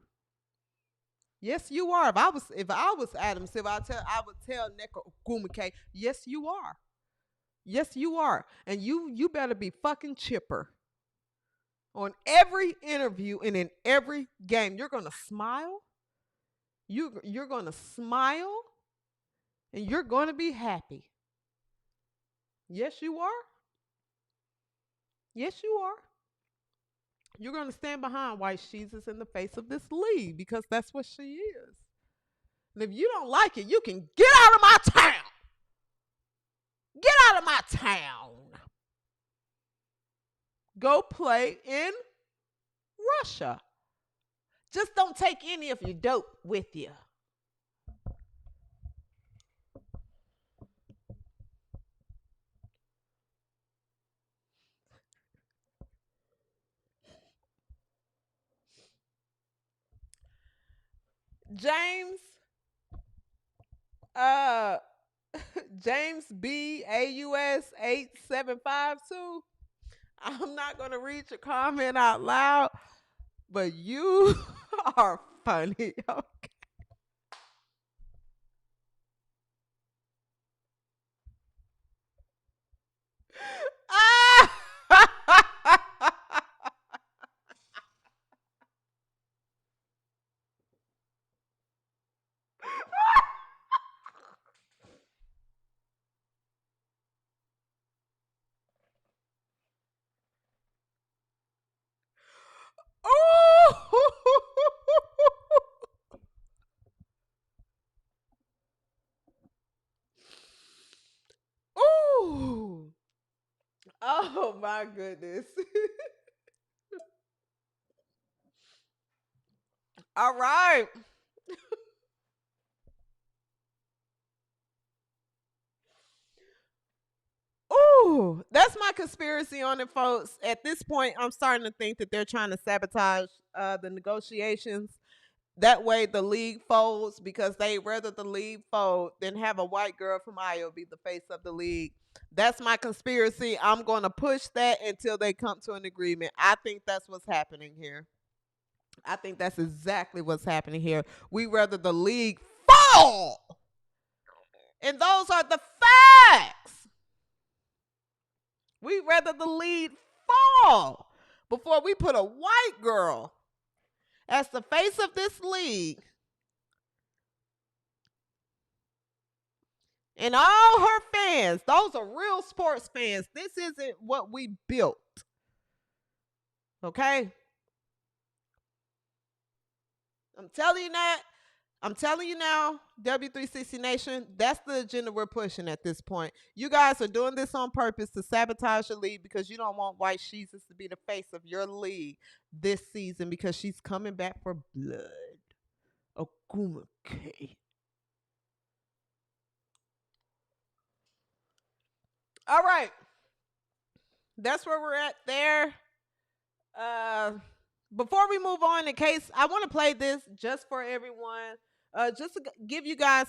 S1: Yes, you are. If I was Adam Silver, I would tell Neko Gumike, yes, you are. Yes, you are. And you better be fucking chipper. On every interview and in every game, you're gonna smile. You're gonna smile and you're gonna be happy. Yes, you are. Yes, you are. You're gonna stand behind White Jesus in the face of this league because that's what she is. And if you don't like it, you can get out of my town. Get out of my town. Go play in Russia. Just don't take any of your dope with you. James, uh, James B. AUS 8752. I'm not going to read your comment out loud, but you are funny. Okay. Ah! goodness. All right. Ooh, that's my conspiracy on it, folks. At this point, I'm starting to think that they're trying to sabotage the negotiations. That way, the league folds because they rather the league fold than have a white girl from Iowa be the face of the league. That's my conspiracy. I'm going to push that until they come to an agreement. I think that's what's happening here. I think that's exactly what's happening here. We rather the league fall. And those are the facts. We rather the lead fall before we put a white girl as the face of this league and all her fans. Those are real sports fans. This isn't what we built. Okay? I'm telling you that. I'm telling you now, W360 Nation, that's the agenda we're pushing at this point. You guys are doing this on purpose to sabotage the league because you don't want White Jesus to be the face of your league this season because she's coming back for blood. Okuma K. All right. That's where we're at there. Uh Before we move on, in case I want to play this just for everyone, just to give you guys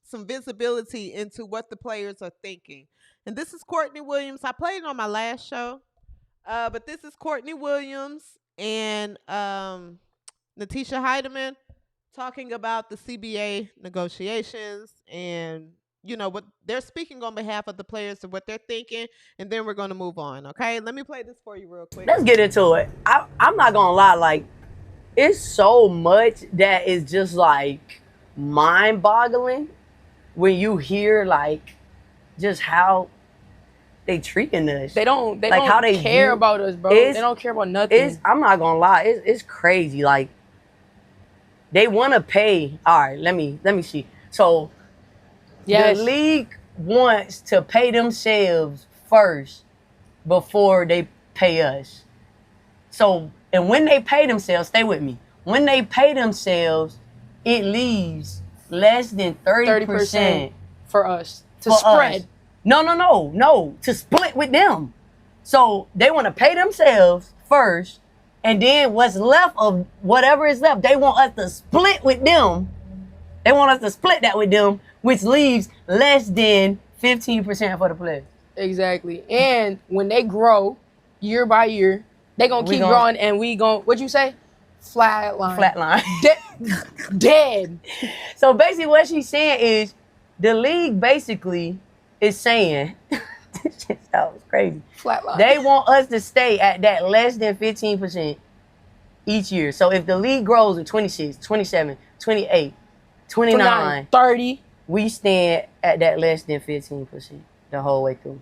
S1: some visibility into what the players are thinking. And this is Courtney Williams. I played it on my last show, but this is Courtney Williams and Natisha Heidemann talking about the CBA negotiations and what they're speaking on behalf of the players and what they're thinking, and then we're going to move on. Okay, let me play this for you real quick.
S3: Let's get into it. I'm not gonna lie, like, it's so much that is just like mind-boggling when you hear like just how they treating us.
S4: They don't
S3: like how they
S4: care about us, bro. They don't care about nothing.
S3: I'm not gonna lie, it's crazy. Like, they want to pay. All right, let me see. So
S4: Yes.
S3: the league wants to pay themselves first before they pay us. So, and when they pay themselves, stay with me. When they pay themselves, it leaves less than 30%
S4: for us to
S3: for
S4: spread.
S3: us. No, to split with them. So they want to pay themselves first, and then what's left of whatever is left, they want us to split with them. They want us to split that with them, which leaves less than 15% for the players.
S4: Exactly. And when they grow year by year, they gonna keep growing, and we gon' what'd you say? Flatline. Dead.
S3: So basically what she's saying is the league basically is saying this shit sounds crazy.
S4: Flatline.
S3: They want us to stay at that less than 15% each year. So if the league grows in 26, 27, 28, 29,
S4: 30,
S3: we stand at that less than 15% the whole way through.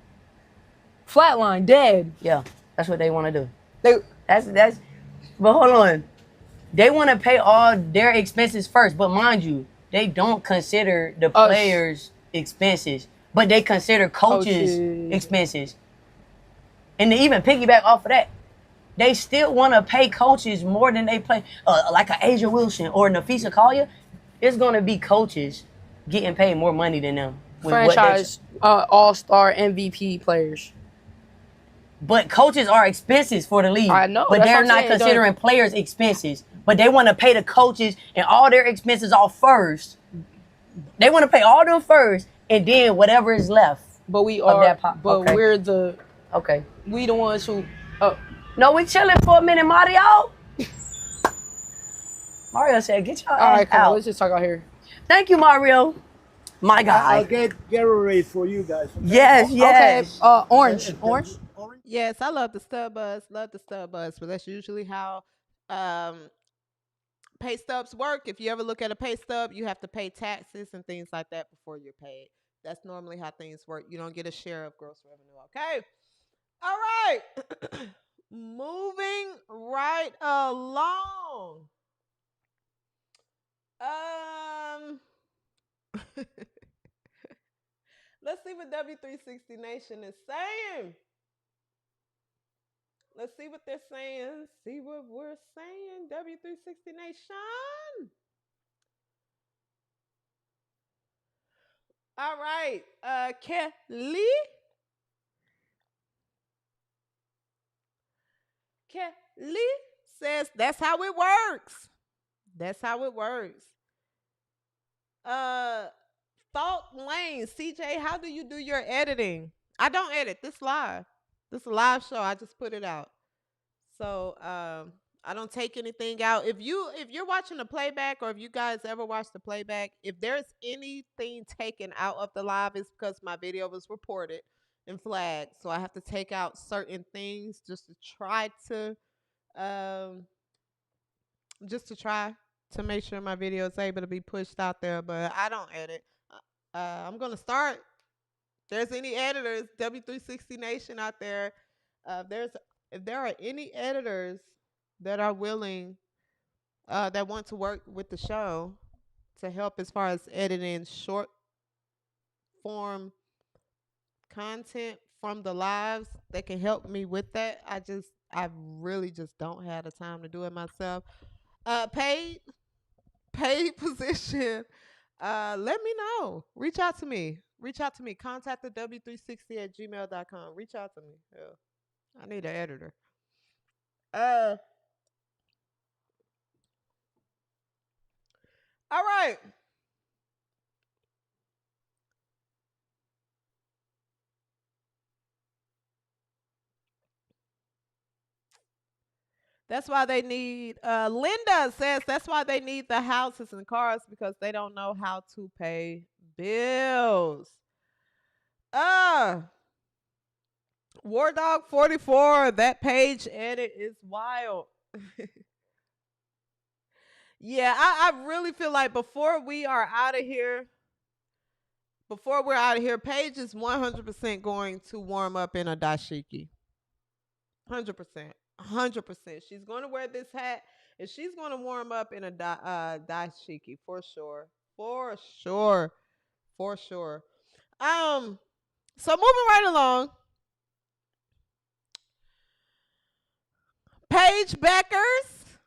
S4: Flatline, dead.
S3: Yeah, that's what they want to do.
S4: They,
S3: That's but hold on. They want to pay all their expenses first, but mind you, they don't consider the players' expenses, but they consider coaches' expenses. And to even piggyback off of that, they still want to pay coaches more than they pay, like an Asia Wilson or Nafisa Collier. It's going to be coaches getting paid more money than them.
S4: Franchise, all-star MVP players.
S3: But coaches are expenses for the league.
S4: I know.
S3: But they're not considering players' expenses. But they want to pay the coaches and all their expenses off first. They want to pay all them first, and then whatever is left.
S4: But we are. We're the.
S3: Okay.
S4: We the ones who.
S3: No, we chilling for a minute, Mario. Mario said, "Get your ass
S4: all right, come
S3: out."
S4: on, let's just talk out here.
S3: Thank you, Mario. My guy.
S5: I'll get Gatorade for you guys. Okay?
S3: Yes.
S4: Okay. Orange.
S1: Yes, I love the stub buzz. Love the stub buzz, but that's usually how pay stubs work. If you ever look at a pay stub, you have to pay taxes and things like that before you're paid. That's normally how things work. You don't get a share of gross revenue. Okay. All right. Moving right along. Let's see what W360 Nation is saying. Let's see what they're saying. See what we're saying. W360 Nation. All right. Kelly. Kelly says that's how it works. That's how it works. Uh Thought Lane, CJ, how do you do your editing? I don't edit. This live. This is a live show. I just put it out. So I don't take anything out. If you're watching the playback, or if you guys ever watch the playback, if there's anything taken out of the live, it's because my video was reported and flagged. So I have to take out certain things um just to try to make sure my video is able to be pushed out there. But I don't edit. I'm gonna start. If there's any editors, W360 Nation out there, if there are any editors that are willing, that want to work with the show to help as far as editing short form content from the lives, that can help me with that. I really just don't have the time to do it myself. Paid position. Let me know. Reach out to me. Contact the W360 at gmail.com. Reach out to me. Hell, I need an editor. Uh, all right. That's why they need, Linda says that's why they need the houses and cars, because they don't know how to pay bills. Uh War Dog 44, that page edit is wild. Yeah, I really feel like before we're out of here, Paige is 100% going to warm up in a dashiki. 100%. 100%. She's going to wear this hat, and she's going to warm up in a dashiki for sure. For sure. For sure. So moving right along, Paige Beckers,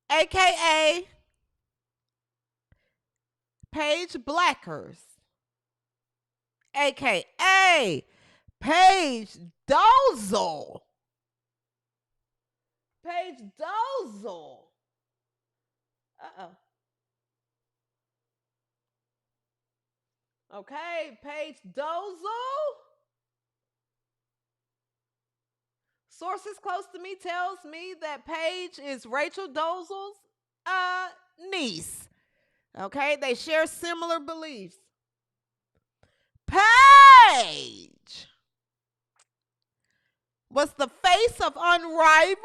S1: aka Paige Blackers, aka Paige Dozel. Paige Dozel. Uh-oh. Okay, Paige Dozel. Sources close to me tells me that Paige is Rachel Dozel's niece. Okay, they share similar beliefs. Paige was the face of Unrivaled.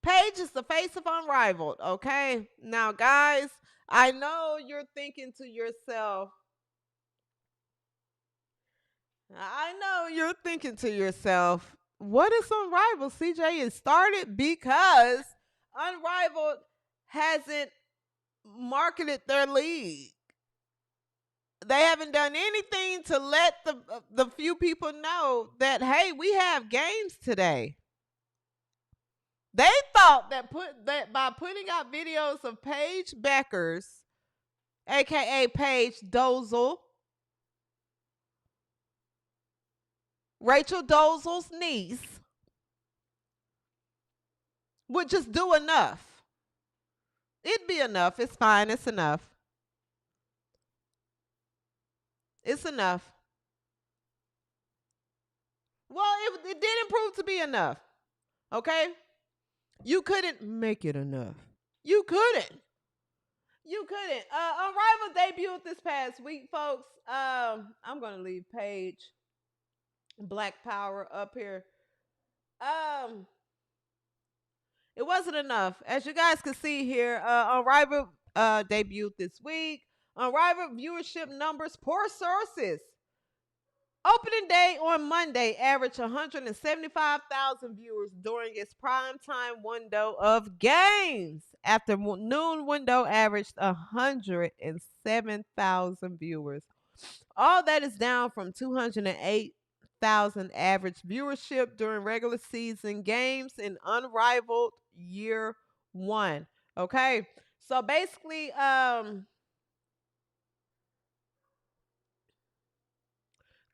S1: Paige is the face of Unrivaled, okay? Now, guys, I know you're thinking to yourself, what is Unrivaled, CJ? It started because Unrivaled hasn't marketed their league. They haven't done anything to let the few people know that, hey, we have games today. They thought that by putting out videos of Paige Beckers, aka Paige Dozel, Rachel Dozel's niece, would just do enough. It'd be enough. It's fine. It's enough. It's enough. Well, it didn't prove to be enough. Okay? You couldn't make it enough. You couldn't. Unrivaled debuted this past week, folks. I'm going to leave Paige Black Power up here. It wasn't enough. As you guys can see here, Unrivaled debuted this week. Unrivaled viewership numbers per sources. Opening day on Monday averaged 175,000 viewers during its primetime window of games. After noon window averaged 107,000 viewers. All that is down from 208,000 1,000 average viewership during regular season games in Unrivaled year 1. Okay. So basically,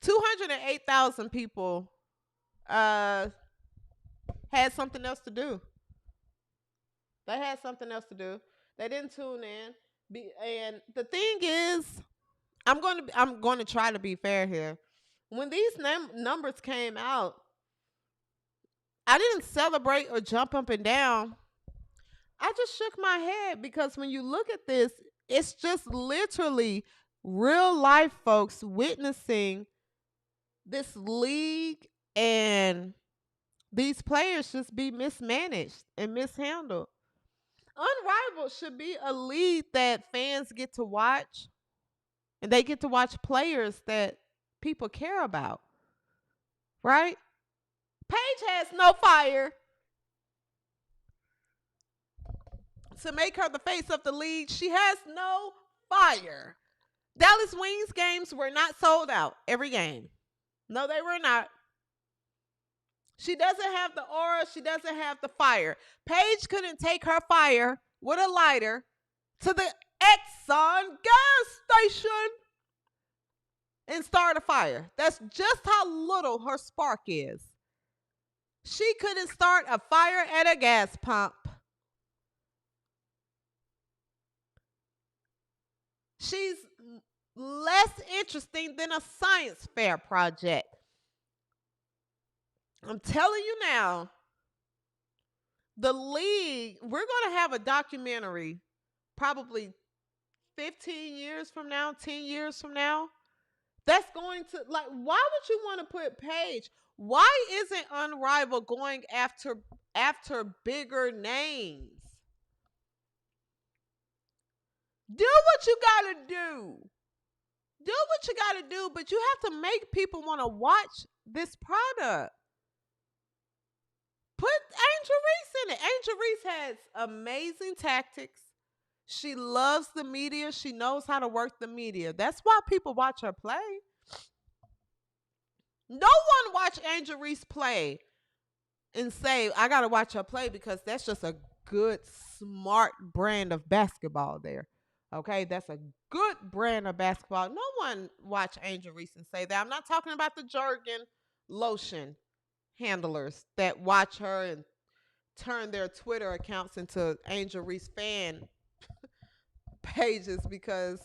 S1: 208,000 people had something else to do. They had something else to do. They didn't tune in. And the thing is, I'm going to try to be fair here. When these numbers came out, I didn't celebrate or jump up and down. I just shook my head because when you look at this, it's just literally real life folks witnessing this league and these players just be mismanaged and mishandled. Unrivaled should be a league that fans get to watch and they get to watch players that people care about, right? Paige has no fire to make her the face of the league. She has no fire. Dallas Wings games were not sold out every game. No, they were not. She doesn't have the aura. She doesn't have the fire. Paige couldn't take her fire with a lighter to the Exxon gas station and start a fire. That's just how little her spark is. She couldn't start a fire at a gas pump. She's less interesting than a science fair project. I'm telling you now, the league, we're going to have a documentary probably 15 years from now, 10 years from now. That's going to, like, why would you want to put Paige? Why isn't Unrivaled going after bigger names? Do what you got to do. Do what you got to do, but you have to make people want to watch this product. Put Angel Reese in it. Angel Reese has amazing tactics. She loves the media. She knows how to work the media. That's why people watch her play. No one watch Angel Reese play and say, I got to watch her play because that's just a good, smart brand of basketball there. Okay, that's a good brand of basketball. No one watch Angel Reese and say that. I'm not talking about the Jergen lotion handlers that watch her and turn their Twitter accounts into Angel Reese fan pages because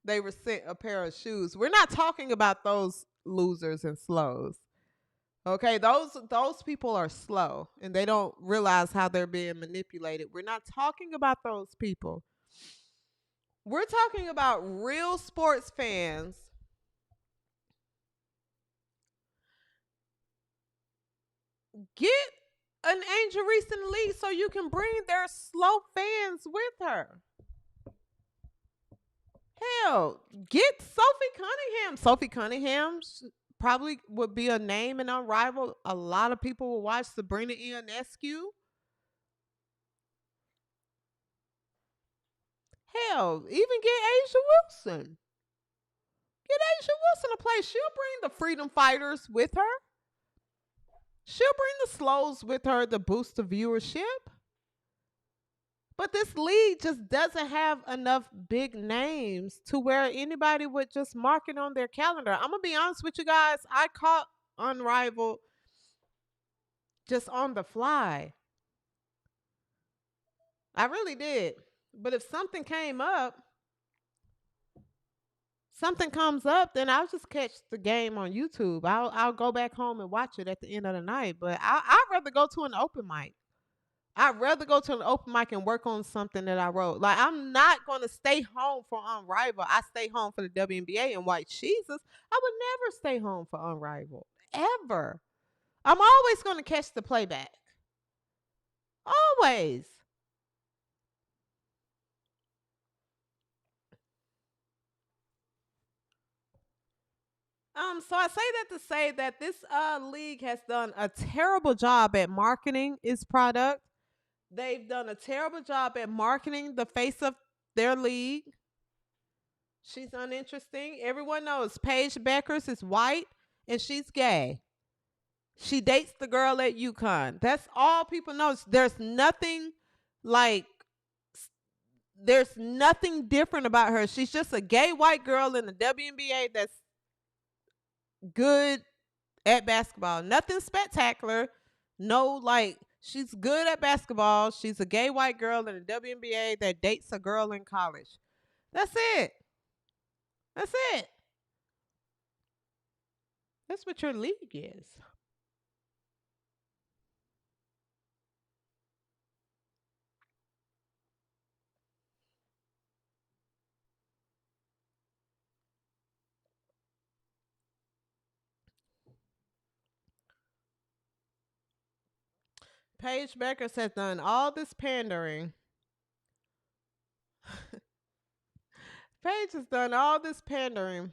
S1: they were sent a pair of shoes. We're not talking about those losers and slows. Okay, those people are slow and they don't realize how they're being manipulated. We're not talking about those people. We're talking about real sports fans get an Angel Reese in the league so you can bring their slow fans with her. Hell, get Sophie Cunningham. Sophie Cunningham probably would be a name in Unrivaled. A lot of people will watch Sabrina Ionescu. Hell, even get Asia Wilson. Get Asia Wilson to play. She'll bring the freedom fighters with her. She'll bring the slows with her to boost the viewership. But this league just doesn't have enough big names to where anybody would just mark it on their calendar. I'm going to be honest with you guys. I caught Unrivaled just on the fly. I really did. But if something comes up, then I'll just catch the game on YouTube. I'll go back home and watch it at the end of the night. But I'd rather go to an open mic. I'd rather go to an open mic and work on something that I wrote. Like, I'm not going to stay home for Unrivaled. I stay home for the WNBA and White Jesus. I would never stay home for Unrivaled. Ever. I'm always going to catch the playback. Always. So I say that to say that this league has done a terrible job at marketing its product. They've done a terrible job at marketing the face of their league. She's uninteresting. Everyone knows Paige Beckers is white and she's gay. She dates the girl at UConn. That's all people know. There's nothing like there's nothing different about her. She's just a gay white girl in the WNBA that's good at basketball. Nothing spectacular. No, like she's good at basketball. She's a gay white girl in the WNBA that dates a girl in college. That's it. That's it. That's what your league is. Paige Beckers has done all this pandering. Paige has done all this pandering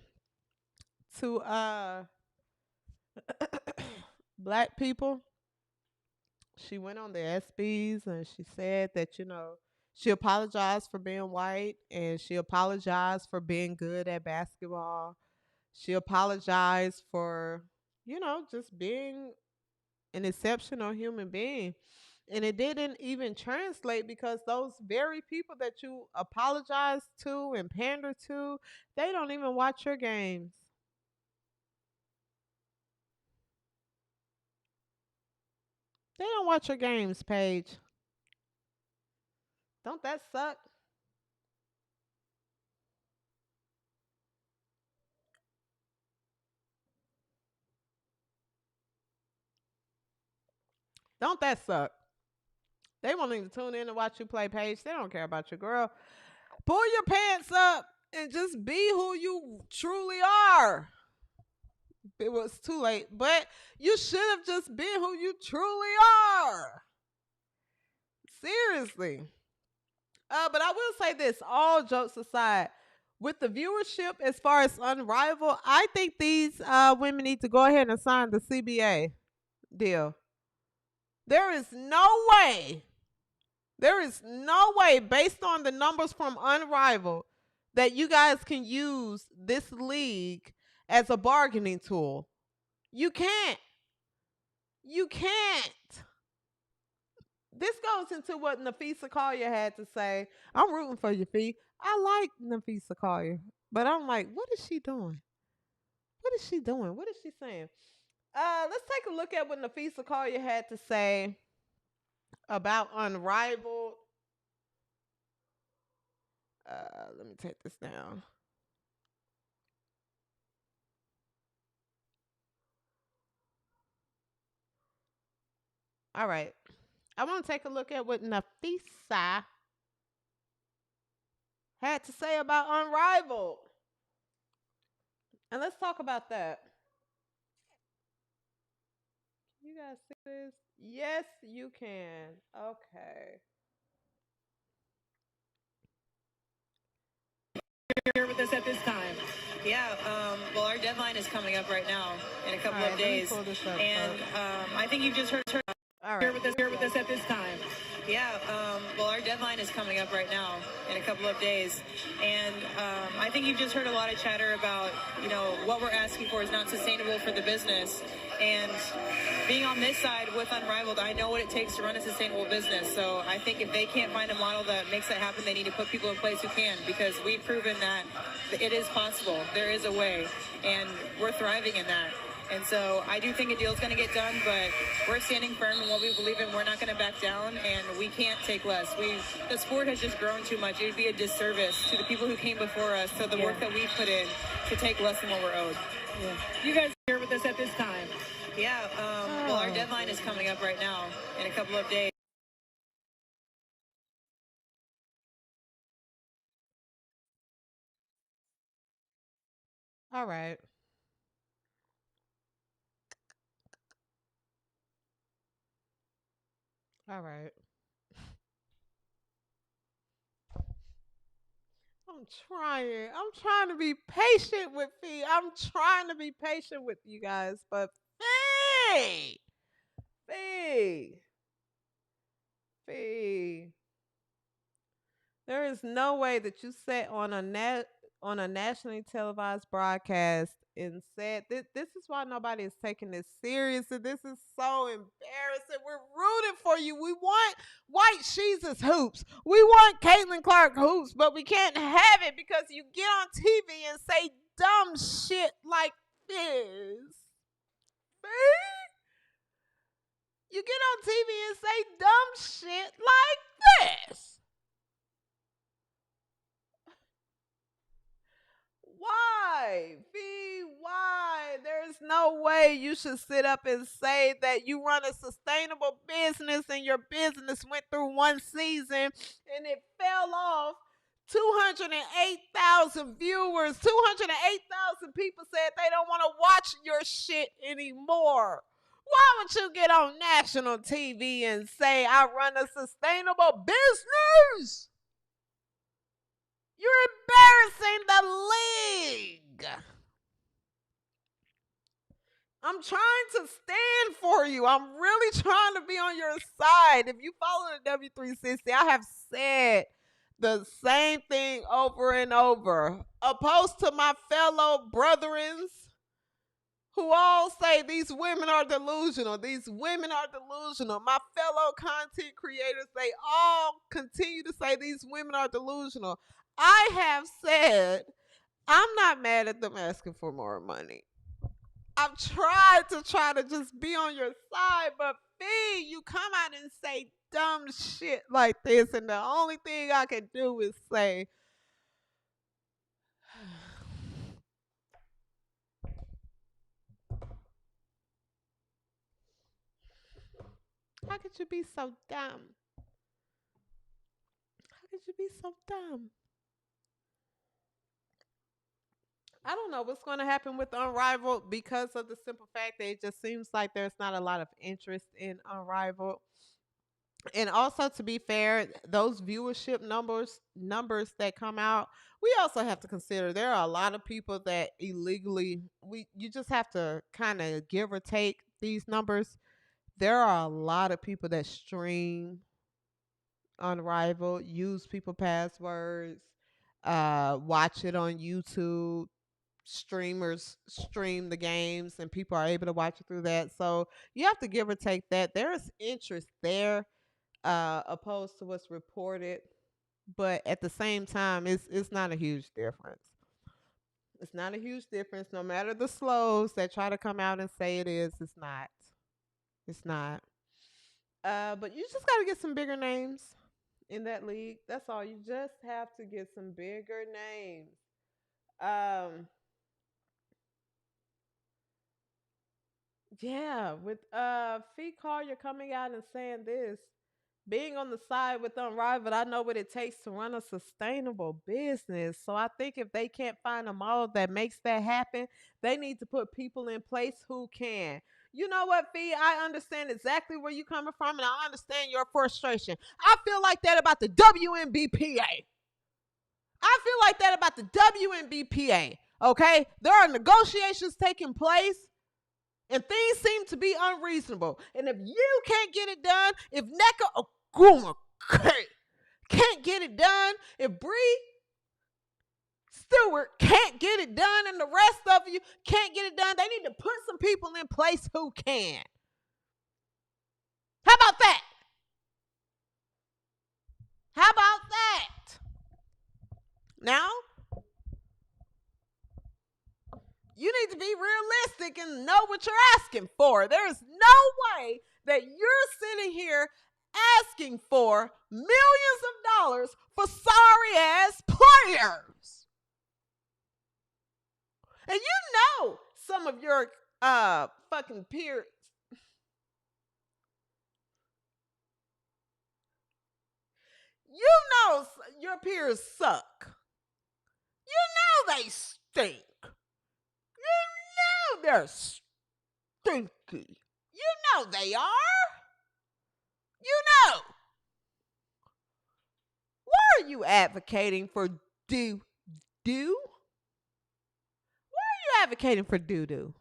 S1: to black people. She went on the SBs and she said that, she apologized for being white and she apologized for being good at basketball. She apologized for, just being an exceptional human being. And it didn't even translate because those very people that you apologize to and pander to, they don't even watch your games. They don't watch your games, Paige. Don't that suck? Don't that suck? They won't even tune in to watch you play, Paige. They don't care about your girl. Pull your pants up and just be who you truly are. It was too late, but you should have just been who you truly are. Seriously. But I will say this, all jokes aside, with the viewership as far as Unrivaled, I think these women need to go ahead and sign the CBA deal. There is no way, based on the numbers from Unrivaled, that you guys can use this league as a bargaining tool. You can't. You can't. This goes into what Nafisa Collier had to say. I'm rooting for you, Fee. I like Nafisa Collier, but I'm like, what is she doing? What is she doing? What is she saying? Let's take a look at what Nafisa Collier had to say about Unrivaled. Let me take this down. All right. I want to take a look at what Nafisa had to say about Unrivaled. And let's talk about that. You guys see this? Yes, you can. Okay.
S6: Here with us at this time. Yeah, well, our deadline is coming up right now in a couple of days. And I think you've just heard her here with us at this time. Yeah, well, our deadline is coming up right now in a couple of days. And I think you've just heard a lot of chatter about, what we're asking for is not sustainable for the business. And being on this side with Unrivaled, I know what it takes to run a sustainable business. So I think if they can't find a model that makes that happen, they need to put people in place who can, because we've proven that it is possible. There is a way, and we're thriving in that. And so I do think a deal is going to get done, but we're standing firm in what we believe in. We're not going to back down, and we can't take less. The sport has just grown too much. It would be a disservice to the people who came before us, so the work that we put in, to take less than what we're owed. Yeah. You guys are here with us at this time. Yeah, well, our deadline is coming up right now in a couple of days.
S1: All right. All right. I'm trying to be patient with Fee. I'm trying to be patient with you guys, but Fee, Fee, Fee. There is no way that you sat on a nationally televised broadcast and said, this is why nobody is taking this serious, and this is so embarrassing. We're rooting for you. We want White Jesus hoops. We want Caitlin Clark hoops, but we can't have it because you get on TV and say dumb shit like this. You get on TV and say dumb shit like this. Why? V, why? There's no way you should sit up and say that you run a sustainable business and your business went through one season and it fell off. 208,000 viewers, 208,000 people said they don't want to watch your shit anymore. Why would you get on national TV and say, I run a sustainable business? You're embarrassing the league. I'm trying to stand for you. I'm really trying to be on your side. If you follow the W360, I have said the same thing over and over. Opposed to my fellow brethrens who all say these women are delusional. These women are delusional. My fellow content creators, they all continue to say these women are delusional. I have said I'm not mad at them asking for more money. I've tried to just be on your side, but B, you come out and say dumb shit like this, and the only thing I can do is say, how could you be so dumb? How could you be so dumb? I don't know what's going to happen with Unrivaled because of the simple fact that it just seems like there's not a lot of interest in Unrivaled. And also, to be fair, those viewership numbers that come out, we also have to consider there are a lot of people that illegally, you just have to kind of give or take these numbers. There are a lot of people that stream Unrivaled, use people passwords, watch it on YouTube. Streamers stream the games and people are able to watch it through that. So you have to give or take that. There is interest there, opposed to what's reported, but at the same time, it's not a huge difference. It's not a huge difference. No matter the slows that try to come out and say it is, it's not. It's not. But you just got to get some bigger names in that league. That's all. You just have to get some bigger names. Yeah, with Fee Collier coming out and saying this, being on the side with Unrivaled, I know what it takes to run a sustainable business. So I think if they can't find a model that makes that happen, they need to put people in place who can. You know what, Fee? I understand exactly where you're coming from, and I understand your frustration. I feel like that about the WNBPA. I feel like that about the WNBPA. Okay? There are negotiations taking place. And things seem to be unreasonable. And if you can't get it done, if Neka Aguma can't get it done, if Bree Stewart can't get it done, and the rest of you can't get it done, they need to put some people in place who can. How about that? How about that? Now, you need to be realistic and know what you're asking for. There's no way that you're sitting here asking for millions of dollars for sorry ass players. And you know some of your fucking peers. You know your peers suck. You know they stink. You know they're stinky. You know they are. You know. Why are you advocating for doo-doo? Why are you advocating for doo-doo?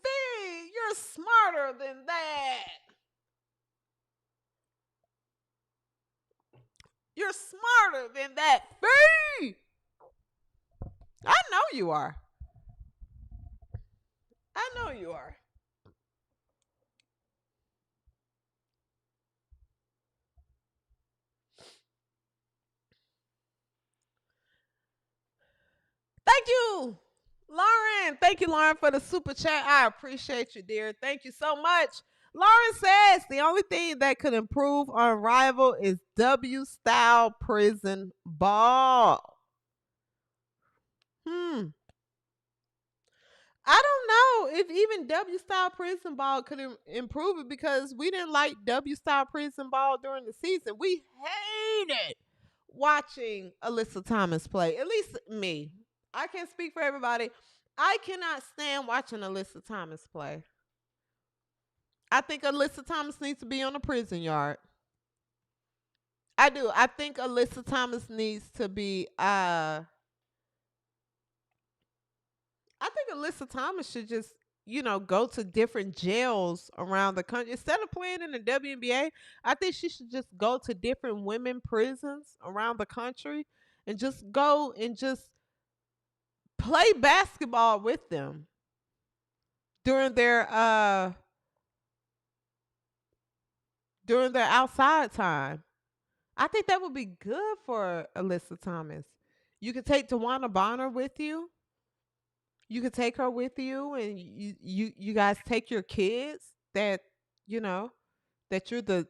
S1: Fee, you're smarter than that. You're smarter than that, Fee. I know you are. I know you are. Thank you, Lauren. Thank you, Lauren, for the super chat. I appreciate you, dear. Thank you so much. Lauren says the only thing that could improve Unrivaled is W style prison ball. I don't know if even W style prison ball could improve it because we didn't like W style prison ball during the season. We hated watching Alyssa Thomas play. At least me. I can't speak for everybody. I cannot stand watching Alyssa Thomas play. I think Alyssa Thomas needs to be on the prison yard. I do. I think Alyssa Thomas needs to be I think Alyssa Thomas should just, go to different jails around the country. Instead of playing in the WNBA, I think she should just go to different women prisons around the country and just go and just play basketball with them during their outside time. I think that would be good for Alyssa Thomas. You could take Tawana Bonner with you. You could take her with you, and you guys take your kids that you know that you're the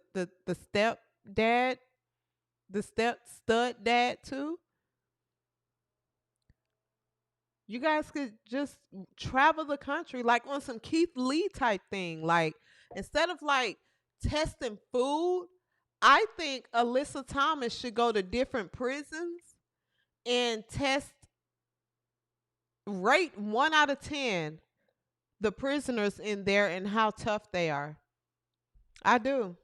S1: step dad, the step stud dad too. You guys could just travel the country like on some Keith Lee type thing. Like instead of like testing food, I think Alyssa Thomas should go to different prisons and rate 1 out of 10 the prisoners in there and how tough they are. I do.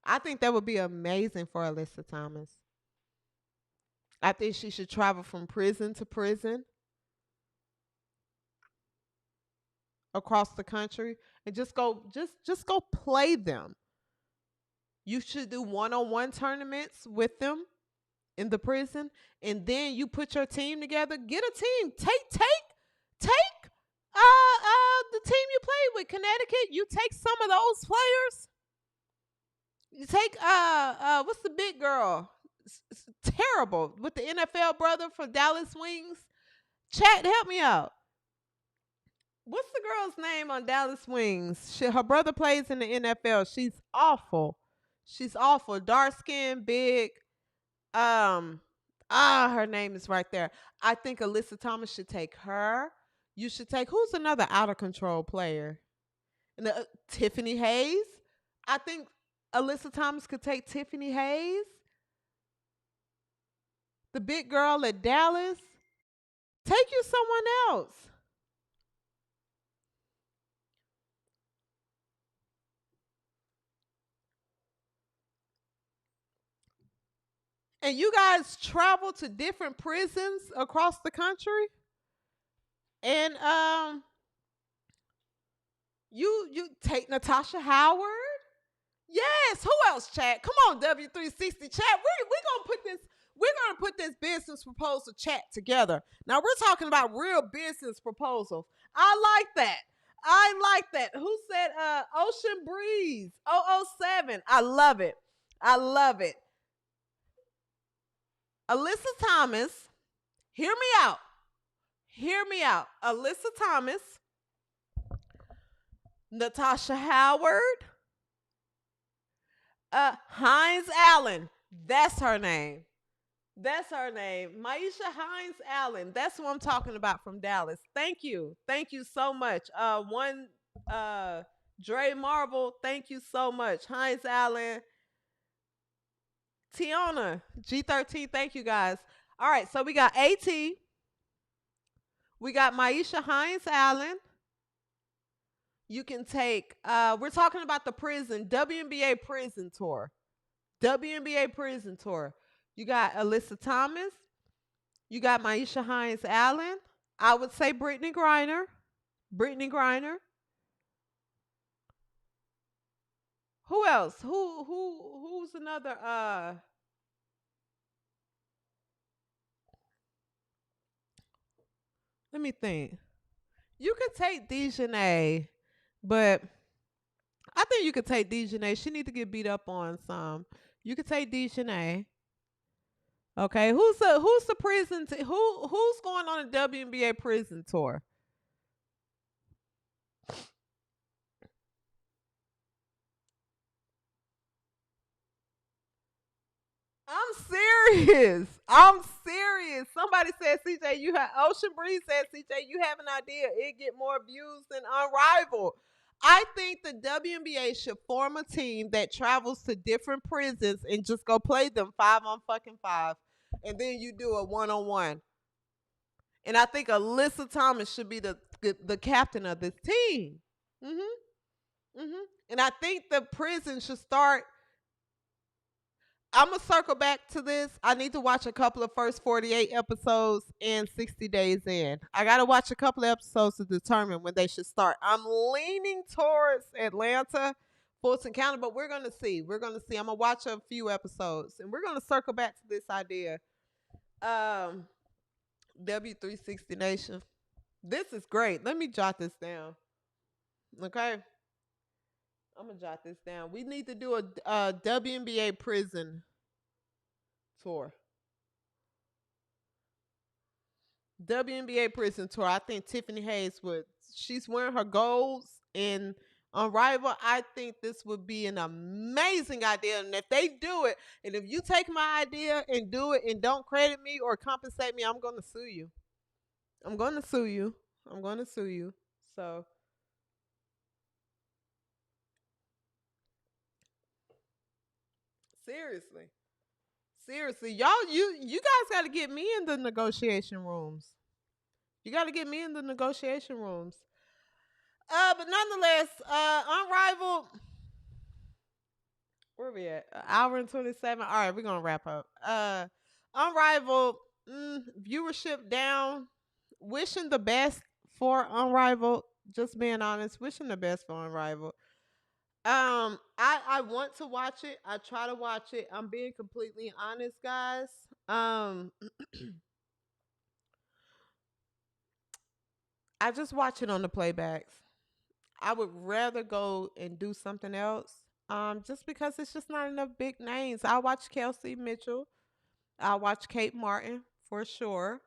S1: I think that would be amazing for Alyssa Thomas. I think she should travel from prison to prison across the country and just go play them. You should do one-on-one tournaments with them in the prison, and then you put your team together. Get a team. Take the team you played with, Connecticut. You take some of those players. You take what's the big girl? It's terrible with the NFL brother from Dallas Wings. Chat, help me out. What's the girl's name on Dallas Wings? Her brother plays in the NFL. She's awful. She's awful. Dark skin, big. Her name is right there. I think Alyssa Thomas should take her. You should take who's another out of control player? And Tiffany Hayes. I think Alyssa Thomas could take Tiffany Hayes. The big girl at Dallas. Take you someone else. And you guys travel to different prisons across the country. And you take Natasha Howard. Yes, who else, chat? Come on, W360 chat. We're gonna put this business proposal chat together. Now we're talking about real business proposals. I like that. Who said Ocean Breeze 007? I love it. Alyssa Thomas, hear me out. Alyssa Thomas, Natasha Howard, Hines Allen. That's her name. Maisha Hines Allen. That's what I'm talking about from Dallas. Thank you so much. Dre Marvel. Thank you so much. Hines Allen. Tiana G13. Thank you guys. All right, so we got AT. We got Maisha Hines Allen. You can take, we're talking about the prison, WNBA prison tour. You got Alyssa Thomas. You got Maisha Hines Allen. I would say Brittany Griner. Who else? Who's another let me think. You could take Dejanay, but I think you could take Dejanay. She need to get beat up on some. You could take Dejanay. Okay, who's the prison who's going on a WNBA prison tour? I'm serious. I'm serious. Somebody said, CJ, you have Ocean Breeze said, CJ, you have an idea. It get more views than Unrivaled. I think the WNBA should form a team that travels to different prisons and just go play them 5-on-5, and then you do a 1-on-1. And I think Alyssa Thomas should be the captain of this team. And I think the prison should start. I'm going to circle back to this. I need to watch a couple of first 48 episodes and 60 days in. I got to watch a couple of episodes to determine when they should start. I'm leaning towards Atlanta, Fulton County, but we're going to see. I'm going to watch a few episodes, and we're going to circle back to this idea. W360 Nation. This is great. Let me jot this down. Okay? I'm going to jot this down. We need to do a WNBA prison tour. WNBA prison tour. I think Tiffany Hayes she's wearing her golds in Unrivaled. I think this would be an amazing idea. And if they do it, and if you take my idea and do it and don't credit me or compensate me, I'm going to sue you. So seriously, y'all, you guys got to get me in the negotiation rooms. But nonetheless, Unrivaled. Where we at? An hour and 27. All right, we're gonna wrap up. Unrivaled, viewership down. Wishing the best for Unrivaled. Just being honest, wishing the best for Unrivaled. I want to watch it. I try to watch it. I'm being completely honest, guys. I just watch it on the playbacks. I would rather go and do something else. Just because it's just not enough big names. I watch Kelsey Mitchell. I watch Kate Martin for sure.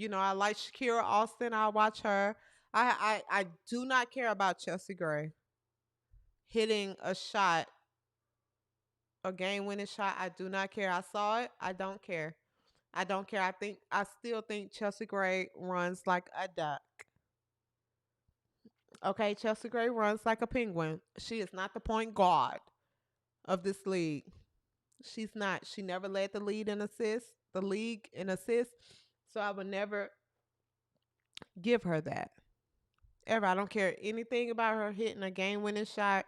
S1: I like Shakira Austin. I watch her. I do not care about Chelsea Gray hitting a shot, a game-winning shot. I do not care. I saw it. I don't care. I still think Chelsea Gray runs like a duck. Okay, Chelsea Gray runs like a penguin. She is not the point guard of this league. She's not. She never led the league in assists. So I would never give her that. Ever. I don't care anything about her hitting a game-winning shot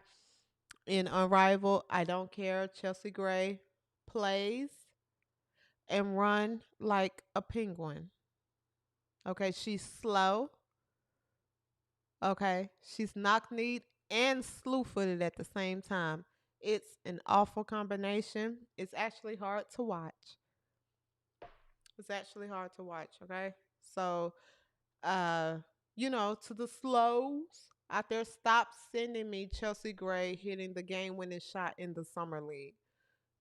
S1: in Unrivaled. I don't care. Chelsea Gray plays and run like a penguin. Okay, she's slow. Okay, she's knock-kneed and slew-footed at the same time. It's an awful combination. It's actually hard to watch. Okay? So, to the slows out there, stop sending me Chelsea Gray hitting the game-winning shot in the summer league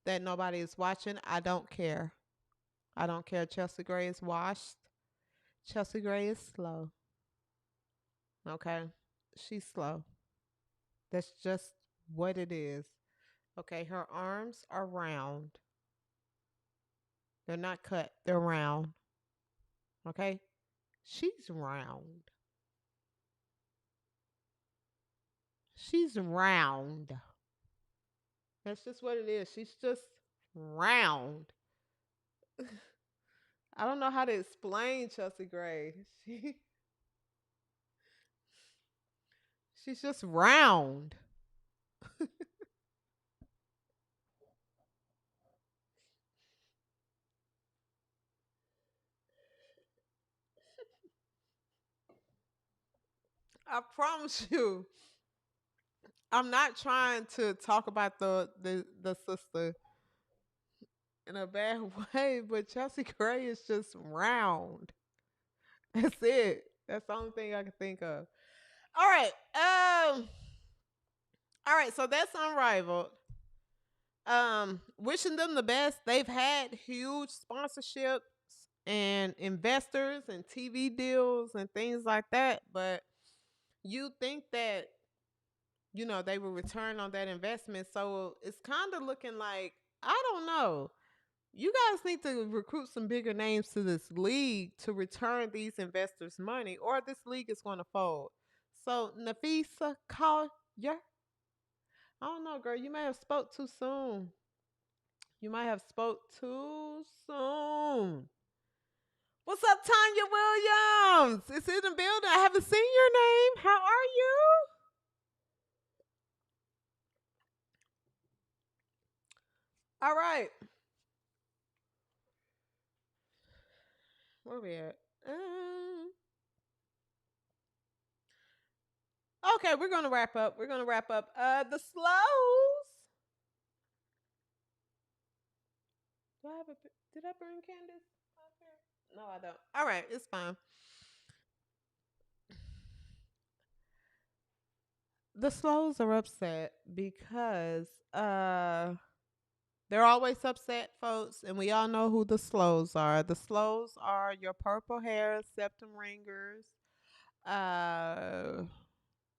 S1: that nobody is watching. I don't care. Chelsea Gray is washed. Chelsea Gray is slow. Okay? She's slow. That's just what it is. Okay, her arms are round. They're not cut. They're round. Okay? She's round. That's just what it is. She's just round. I don't know how to explain Chelsea Gray. She's just round. I promise you. I'm not trying to talk about the sister in a bad way, but Chelsea Gray is just round. That's it. That's the only thing I can think of. All right. All right, so that's Unrivaled. Wishing them the best. They've had huge sponsorships and investors and TV deals and things like that, but you think that they will return on that investment. So it's kind of looking like, I don't know. You guys need to recruit some bigger names to this league to return these investors' money, or this league is going to fold. So Nafisa Collier, I don't know, girl. You may have spoke too soon. You might have spoke too soon. What's up, Tanya Williams? It's in the building. I haven't seen your name. How are you? All right. Where we at? Okay, we're gonna wrap up. The slows. Did I bring Candace up here? No, I don't. All right, it's fine. The slows are upset because they're always upset, folks, and we all know who the slows are. The slows are your purple hair, septum ringers,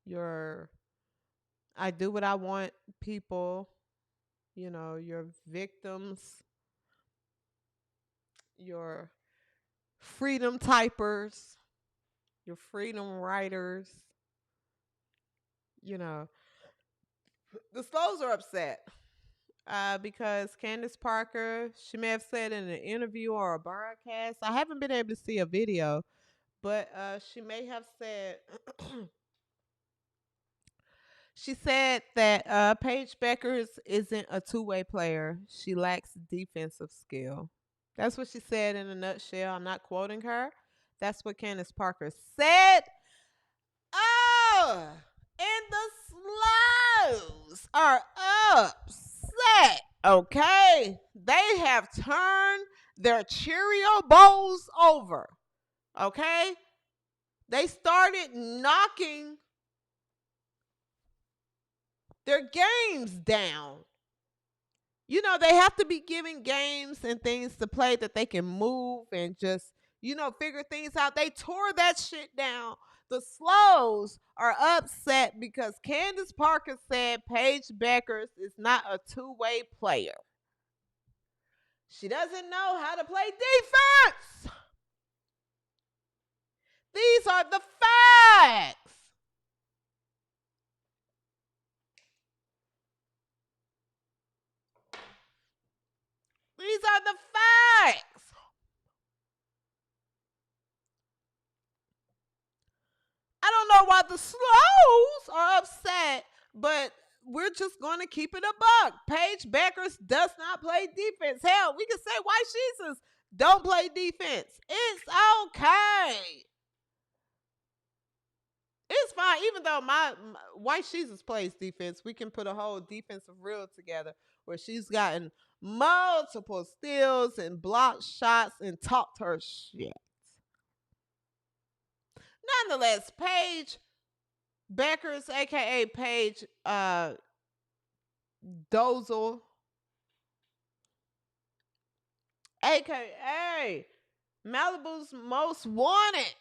S1: your I do what I want people, your victims, your freedom typers, your freedom writers, the slows are upset because Candace Parker, she may have said in an interview or a broadcast, I haven't been able to see a video, but she may have said, she said that Paige Beckers isn't a two-way player. She lacks defensive skill. That's what she said in a nutshell. I'm not quoting her. That's what Candace Parker said. Oh, and the slows are upset. Okay, they have turned their Cheerio bowls over. Okay, they started knocking their games down. They have to be given games and things to play that they can move and just, figure things out. They tore that shit down. The slows are upset because Candace Parker said Paige Beckers is not a two-way player. She doesn't know how to play defense. These are the facts. These are the facts. I don't know why the slows are upset, but we're just going to keep it a buck. Paige Beckers does not play defense. Hell, we can say White Jesus don't play defense. It's okay. It's fine. Even though my White Jesus plays defense, we can put a whole defensive reel together where she's gotten multiple steals and blocked shots and talked her shit. Nonetheless, Paige Beckers, aka Paige Dozel, aka Malibu's most wanted.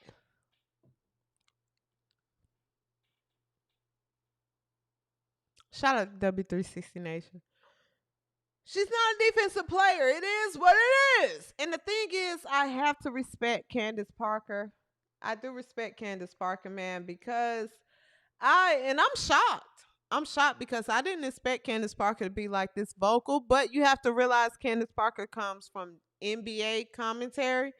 S1: Shout out to W360 Nation. She's not a defensive player. It is what it is. And the thing is, I have to respect Candace Parker. I do respect Candace Parker, man, because I'm shocked. I'm shocked because I didn't expect Candace Parker to be like this vocal, but you have to realize Candace Parker comes from NBA commentary.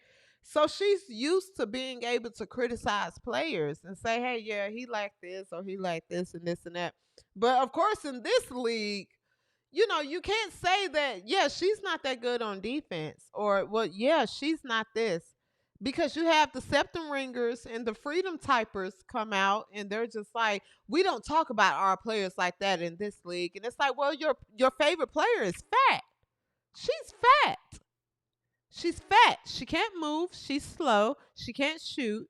S1: So she's used to being able to criticize players and say, hey, yeah, he like this or he like this and this and that. But of course, in this league, you can't say that, yeah, she's not that good on defense or, well, yeah, she's not this. Because you have the septum ringers and the freedom typers come out and they're just like, we don't talk about our players like that in this league. And it's like, well, your favorite player is fat. She's fat. She's fat. She can't move. She's slow. She can't shoot.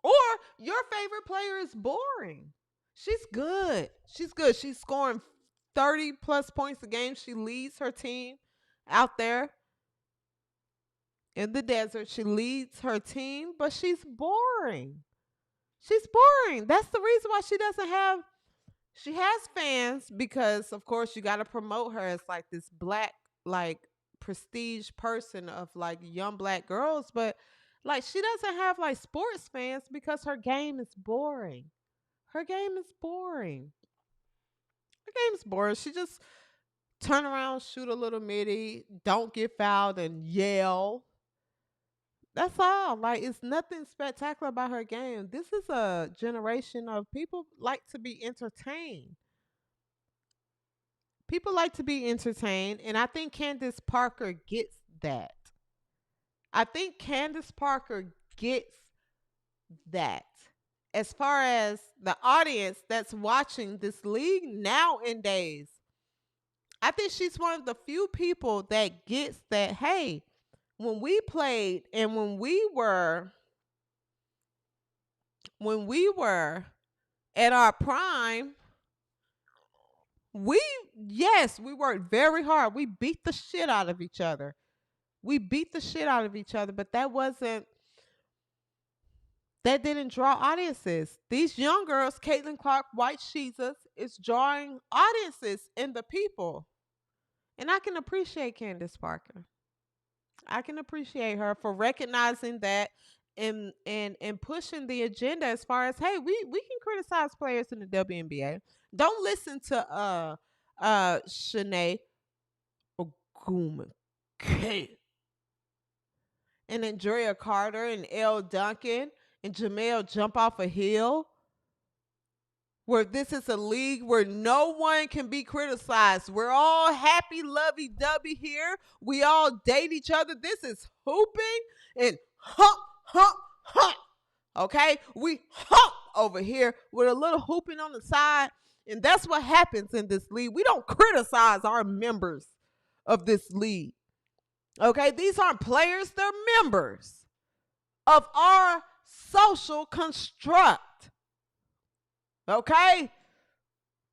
S1: Or your favorite player is boring. She's good. She's good. She's scoring 30 plus points a game. She leads her team out there in the desert. She leads her team, but she's boring. She's boring. That's the reason why she has fans, because of course you got to promote her as like this black, like prestige person of like young black girls, but like she doesn't have like sports fans because her game is boring. Her game is boring. Her game is boring. She just turn around, shoot a little midi, don't get fouled, and yell. That's all. Like, it's nothing spectacular about her game. This is a generation of people like to be entertained. People like to be entertained, and I think Candace Parker gets that. I think Candace Parker gets that. As far as the audience that's watching this league nowadays, I think she's one of the few people that gets that, hey, when we played and when we were at our prime, we worked very hard. We beat the shit out of each other. But that didn't draw audiences. These young girls, Caitlin Clark, White Jesus, is drawing audiences in the people. And I can appreciate Candace Parker. I can appreciate her for recognizing that and pushing the agenda as far as, hey, we can criticize players in the WNBA. Don't listen to Shanae Ogumake and Andrea Carter and Elle Duncan and Jamel jump off a hill, where this is a league where no one can be criticized. We're all happy, lovey-dovey here. We all date each other. This is hooping and hump, hump, hump. Okay? We hump over here with a little hooping on the side. And that's what happens in this league. We don't criticize our members of this league. Okay? These aren't players. They're members of our social construct. Okay?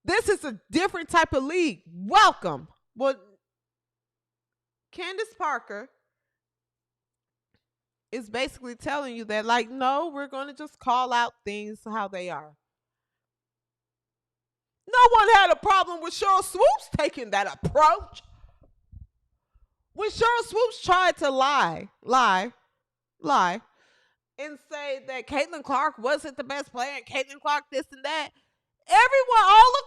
S1: This is a different type of league. Welcome. Well, Candace Parker is basically telling you that, like, no, we're going to just call out things how they are. No one had a problem with Cheryl Swoops taking that approach. When Cheryl Swoops tried to lie, and say that Caitlin Clark wasn't the best player and Caitlin Clark this and that, everyone, all of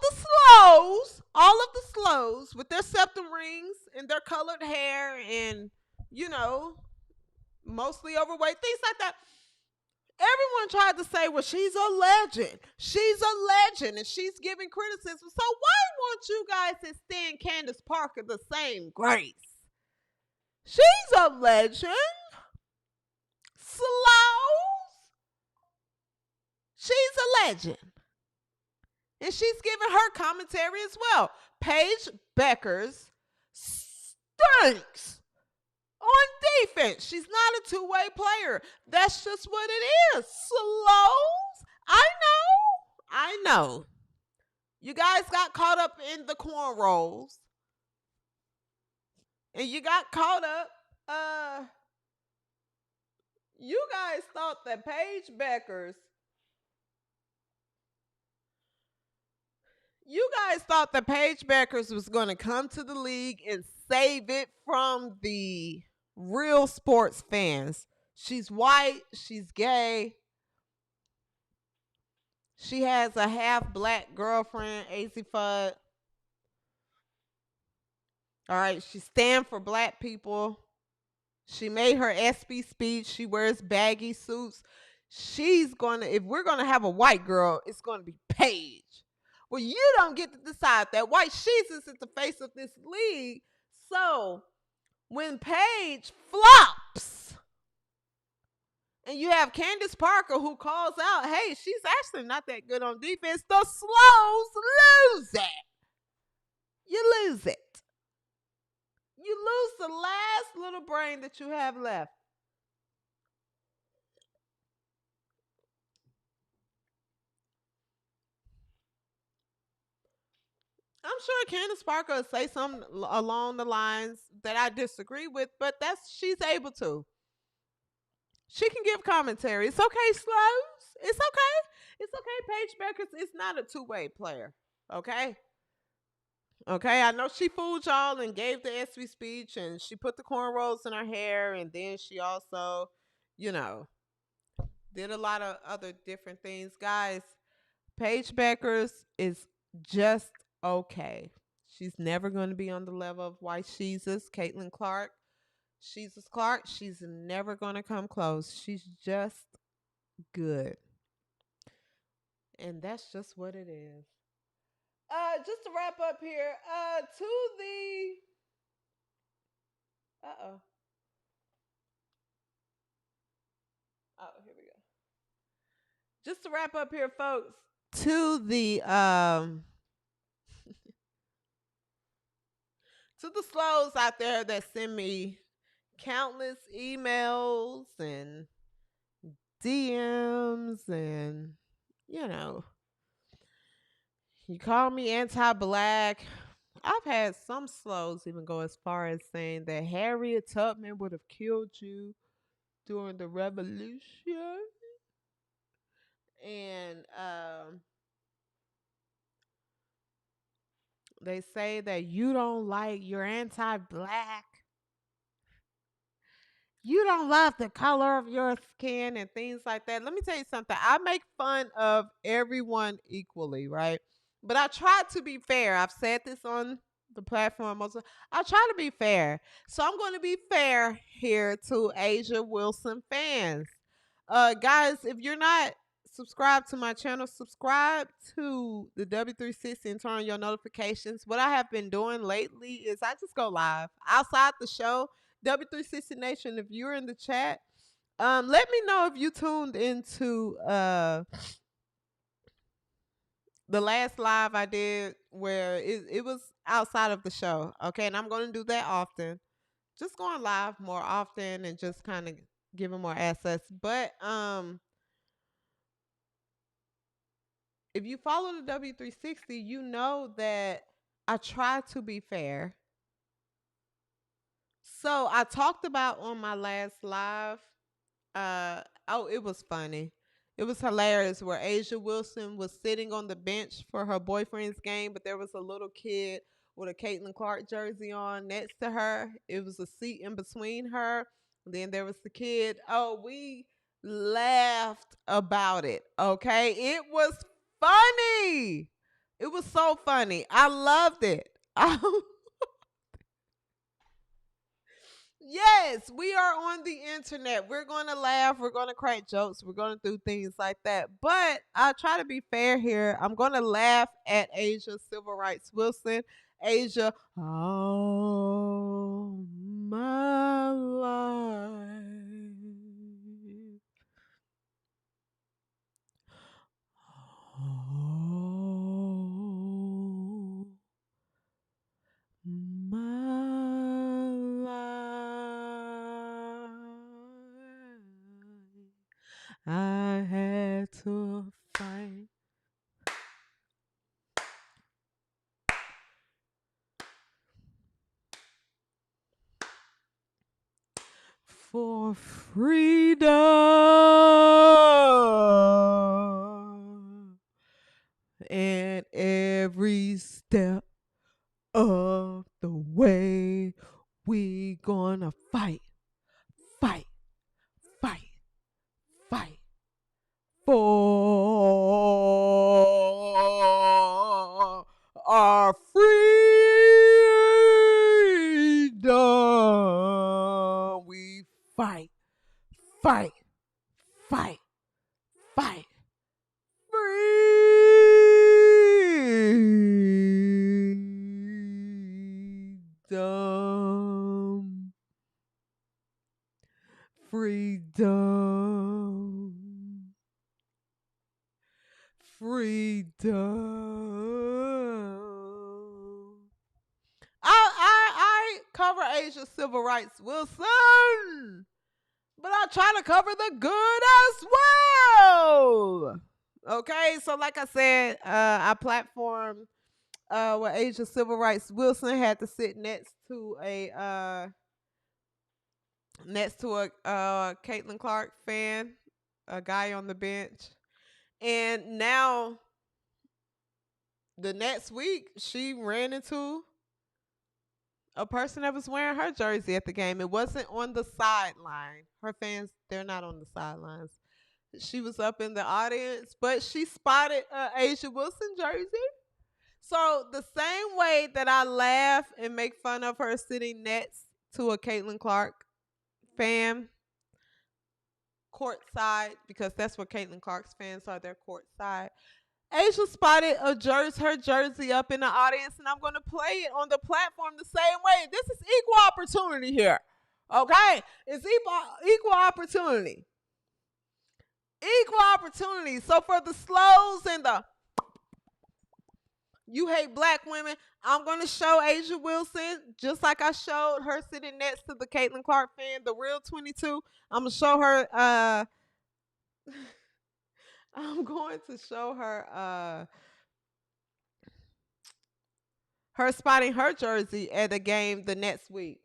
S1: the slows with their septum rings and their colored hair and, mostly overweight, things like that, everyone tried to say, well, she's a legend, and she's giving criticism. So why won't you guys extend Candace Parker the same grace? She's a legend. Slows. She's a legend. And she's giving her commentary as well. Paige Beckers stinks on defense. She's not a two-way player. That's just what it is. Slows. I know. You guys got caught up in the cornrows. And you got caught up. You guys thought that Paige Beckers. Was going to come to the league and save it from the real sports fans. She's white. She's gay. She has a half black girlfriend, AZ Fudd. All right. She stands for black people. She made her SB speech. She wears baggy suits. If we're going to have a white girl, it's going to be Paige. Well, you don't get to decide that. White Jesus is the face of this league. So when Paige flops and you have Candace Parker who calls out, hey, she's actually not that good on defense, the slows lose it. You lose it. You lose the last little brain that you have left. sure Candace Parker will say something along the lines that I disagree with, but she's able to. She can give commentary. It's okay, Slows. It's okay. It's okay. Paige Beckers is not a two-way player. Okay. Okay. I know she fooled y'all and gave the ESPY speech, and she put the cornrows in her hair, and then she also, did a lot of other different things. Guys, Paige Beckers is just okay. She's never going to be on the level of White Jesus, Caitlin Clark. Clark, she's never going to come close. She's just good. And that's just what it is. Just to wrap up here, to the Oh, here we go. Just to wrap up here, folks, to the to the slows out there that send me countless emails and DMs, and you call me anti-black. I've had some slows even go as far as saying that Harriet Tubman would have killed you during the revolution. And they say that you're anti-black. You don't love the color of your skin and things like that. Let me tell you something. I make fun of everyone equally, right? But I try to be fair. I've said this on the platform also. I try to be fair. So I'm going to be fair here to Asia Wilson fans. Guys, if you're not subscribed to my channel, subscribe to the W360 and turn on your notifications. What I have been doing lately is I just go live outside the show. W360 Nation, if you're in the chat, let me know if you tuned into the last live I did where it was outside of the show. Okay, and I'm going to do that often. Just going live more often and just kind of giving more access. But if you follow the W360, you know that I try to be fair. So I talked about on my last live, it was funny. It was hilarious where Asia Wilson was sitting on the bench for her boyfriend's game, but there was a little kid with a Caitlin Clark jersey on next to her. It was a seat in between her. Then there was the kid. Oh, we laughed about it. Okay. It was funny. It was so funny. I loved it. Yes, we are on the internet. We're going to laugh. We're going to crack jokes. We're going to do things like that. But I try to be fair here. I'm going to laugh at Asia Civil Rights Wilson. Asia, all my life. All my life, I had to fight for freedom, and every step of the way we gonna fight, fight, fight, fight for our freedom. We fight, fight, fight, fight. Freedom. Freedom. Freedom. I cover Asia Civil Rights Wilson, but I try to cover the good as well. Okay, so like I said, I platform where Asia Civil Rights Wilson had to sit next to a Caitlin Clark fan, a guy on the bench. And now the next week she ran into a person that was wearing her jersey at the game. It wasn't on the sideline. Her fans, they're not on the sidelines. She was up in the audience, but she spotted Asia Wilson jersey. So the same way that I laugh and make fun of her sitting next to a Caitlin Clark fan courtside, because that's what Caitlin Clark's fans are, they're courtside. Asia spotted her jersey up in the audience, and I'm going to play it on the platform the same way. This is equal opportunity here, okay? It's equal opportunity. Equal opportunity. So for the slows and the you hate black women, I'm going to show Asia Wilson, just like I showed her sitting next to the Caitlin Clark fan, the real 22. I'm going to show her, I'm going to show her, her spotting her jersey at a game the next week.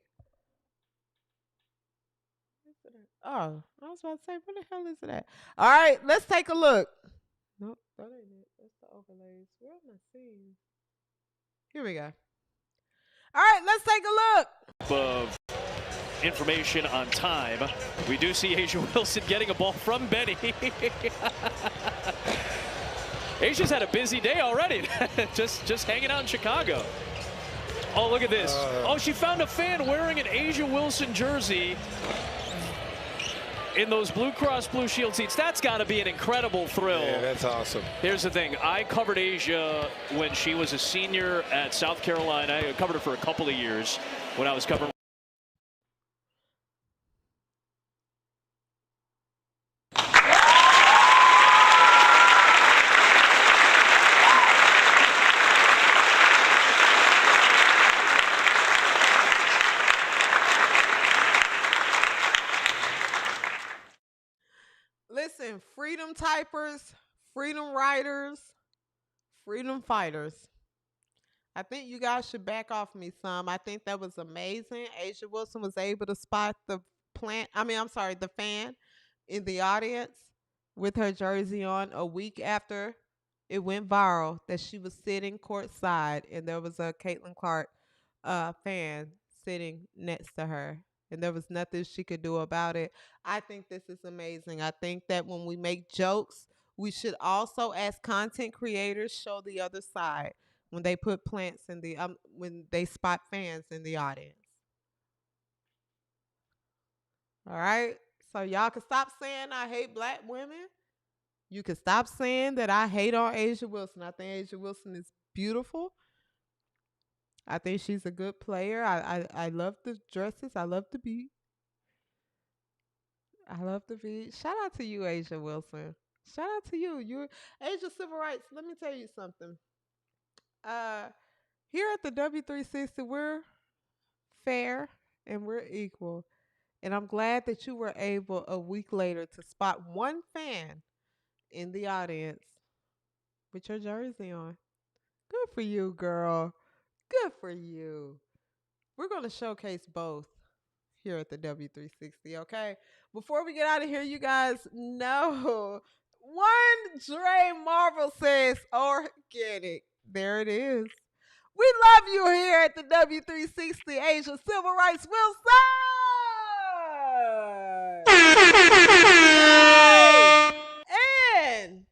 S1: Oh, I was about to say, where the hell is it at? All right, let's take a look. Nope, that ain't it. That's the overlays. Where am I seeing? Here we go. All right, let's take a look.
S7: Of information on time. We do see Asia Wilson getting a ball from Benny. Asia's had a busy day already. just hanging out in Chicago. Oh, look at this. Oh, she found a fan wearing an Asia Wilson jersey in those Blue Cross Blue Shield seats. That's got to be an incredible thrill.
S8: Yeah, that's awesome.
S7: Here's the thing. I covered Asia when she was a senior at South Carolina. I covered her for a couple of years when I was covering.
S1: Listen, freedom typers, freedom writers, freedom fighters. I think you guys should back off me some. I think that was amazing. Asia Wilson was able to spot the fan in the audience with her jersey on a week after it went viral that she was sitting courtside and there was a Caitlin Clark fan sitting next to her. And there was nothing she could do about it. I think this is amazing. I think that when we make jokes, we should also, as content creators, show the other side when they put plants in the when they spot fans in the audience. All right? So y'all can stop saying I hate black women. You can stop saying that I hate on Asia Wilson. I think Asia Wilson is beautiful. I think she's a good player. I love the dresses. I love the beat. Shout out to you, Asia Wilson. Shout out to you. You're Asia Civil Rights. Let me tell you something. Here at the W360, we're fair and we're equal. And I'm glad that you were able a week later to spot one fan in the audience with your jersey on. Good for you, girl. Good for you. We're going to showcase both here at the W360, okay? Before we get out of here, you guys know one Dre Marvel says organic. There it is. We love you here at the W360 Asia Civil Rights Wilson. And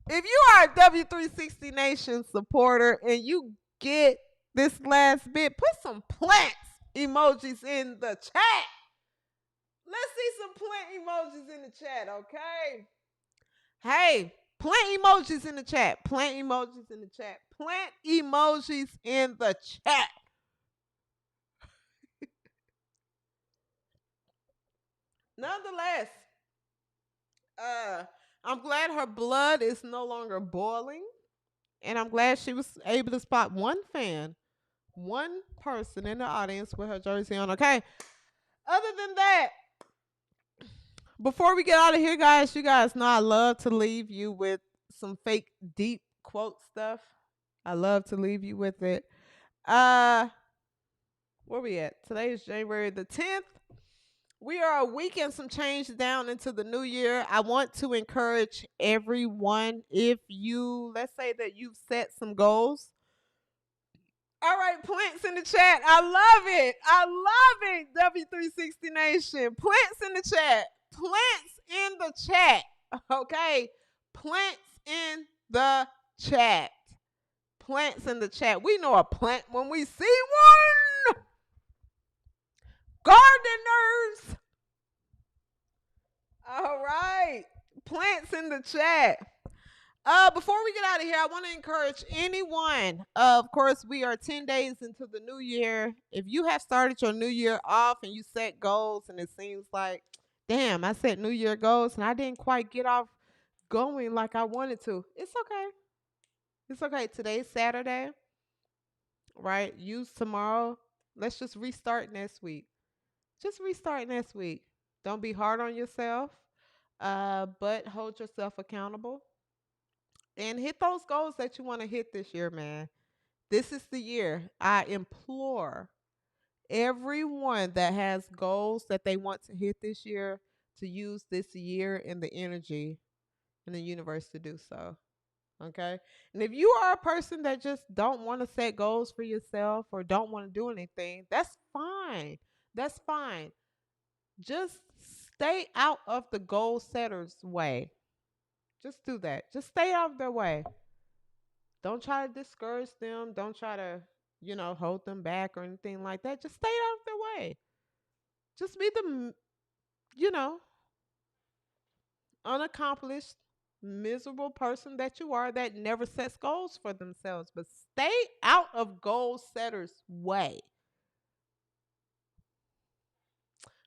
S1: if you are a W360 Nation supporter and you get this last bit, put some plants emojis in the chat. Let's see some plant emojis in the chat, okay? Hey, plant emojis in the chat. Plant emojis in the chat. Plant emojis in the chat. Nonetheless, I'm glad her blood is no longer boiling. And I'm glad she was able to spot one fan, one person in the audience with her jersey on. Okay. Other than that, before we get out of here, guys, you guys know I love to leave you with some fake deep quote stuff. I love to leave you with it. Where we at? Today is January the 10th. We are a week and some change down into the new year. I want to encourage everyone, if you, let's say that you've set some goals. All right, plants in the chat. I love it. I love it, W360 Nation. Plants in the chat. Plants in the chat. Okay? Plants in the chat. Plants in the chat. We know a plant when we see one. Gardeners. All right. Plants in the chat. Before we get out of here, I want to encourage anyone. Of course, we are 10 days into the new year. If you have started your new year off and you set goals and it seems like, damn, I set new year goals and I didn't quite get off going like I wanted to. It's okay. It's okay. Today's Saturday, right? Use tomorrow. Let's just restart next week. Just restart next week. Don't be hard on yourself, but hold yourself accountable. And hit those goals that you want to hit this year, man. This is the year. I implore everyone that has goals that they want to hit this year to use this year and the energy in the universe to do so. Okay? And if you are a person that just don't want to set goals for yourself or don't want to do anything, that's fine. That's fine. Just stay out of the goal setter's way. Just do that. Just stay out of their way. Don't try to discourage them. Don't try to, hold them back or anything like that. Just stay out of their way. Just be the, you know, unaccomplished, miserable person that you are that never sets goals for themselves. But stay out of goal setters' way.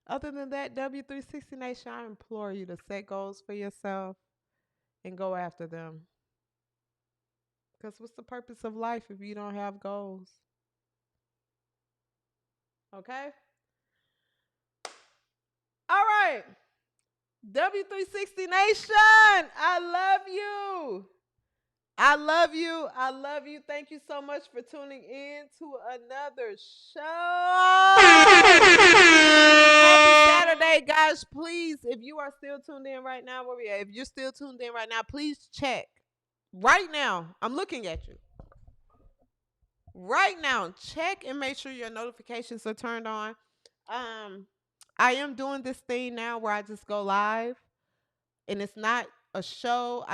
S1: Other than that, W360 Nation, I implore you to set goals for yourself and go after them. Because what's the purpose of life if you don't have goals? Okay? All right. W360 Nation, I love you. I love you. I love you. Thank you so much for tuning in to another show. Happy Saturday, guys. Please, if you are still tuned in right now, where we at? If you're still tuned in right now, please check. Right now, I'm looking at you. Right now, check and make sure your notifications are turned on. I am doing this thing now where I just go live, and it's not a show.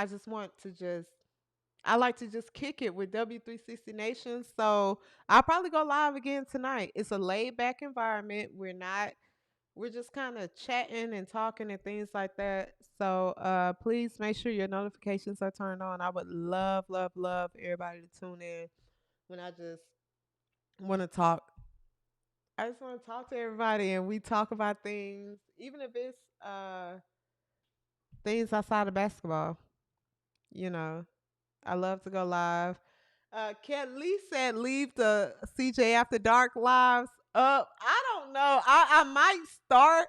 S1: I like to just kick it with W360 Nation. So I'll probably go live again tonight. It's a laid back environment. We're just kind of chatting and talking and things like that. So please make sure your notifications are turned on. I would love, love, love everybody to tune in when I just want to talk. I just want to talk to everybody and we talk about things, even if it's things outside of basketball. I love to go live. Kat Lee said leave the CJ After Dark lives up. I don't know. I might start.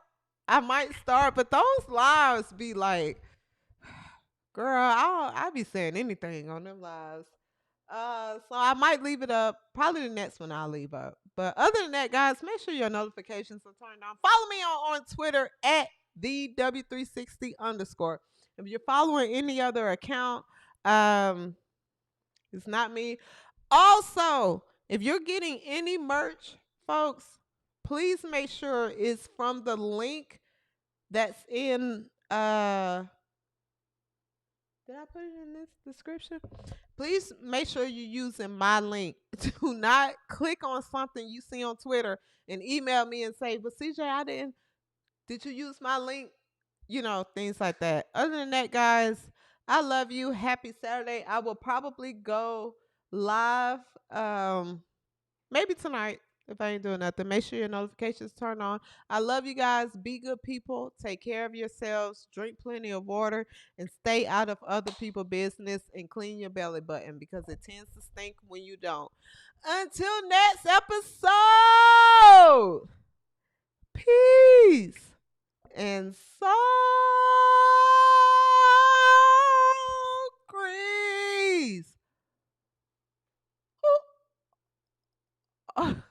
S1: But those lives be like, girl, I'll be saying anything on them lives. So I might leave it up. Probably the next one I'll leave up. But other than that, guys, make sure your notifications are turned on. Follow me on Twitter at the W360_. If you're following any other account, it's not me. Also, if you're getting any merch, folks, please make sure it's from the link that's in did I put it in this description? Please make sure you're using my link. Do not click on something you see on Twitter and email me and say, but CJ, did you use my link? Things like that. Other than that, guys, I love you. Happy Saturday. I will probably go live maybe tonight if I ain't doing nothing. Make sure your notifications turn on. I love you guys. Be good people. Take care of yourselves. Drink plenty of water and stay out of other people's business and clean your belly button because it tends to stink when you don't. Until next episode, peace and so grease. Oh.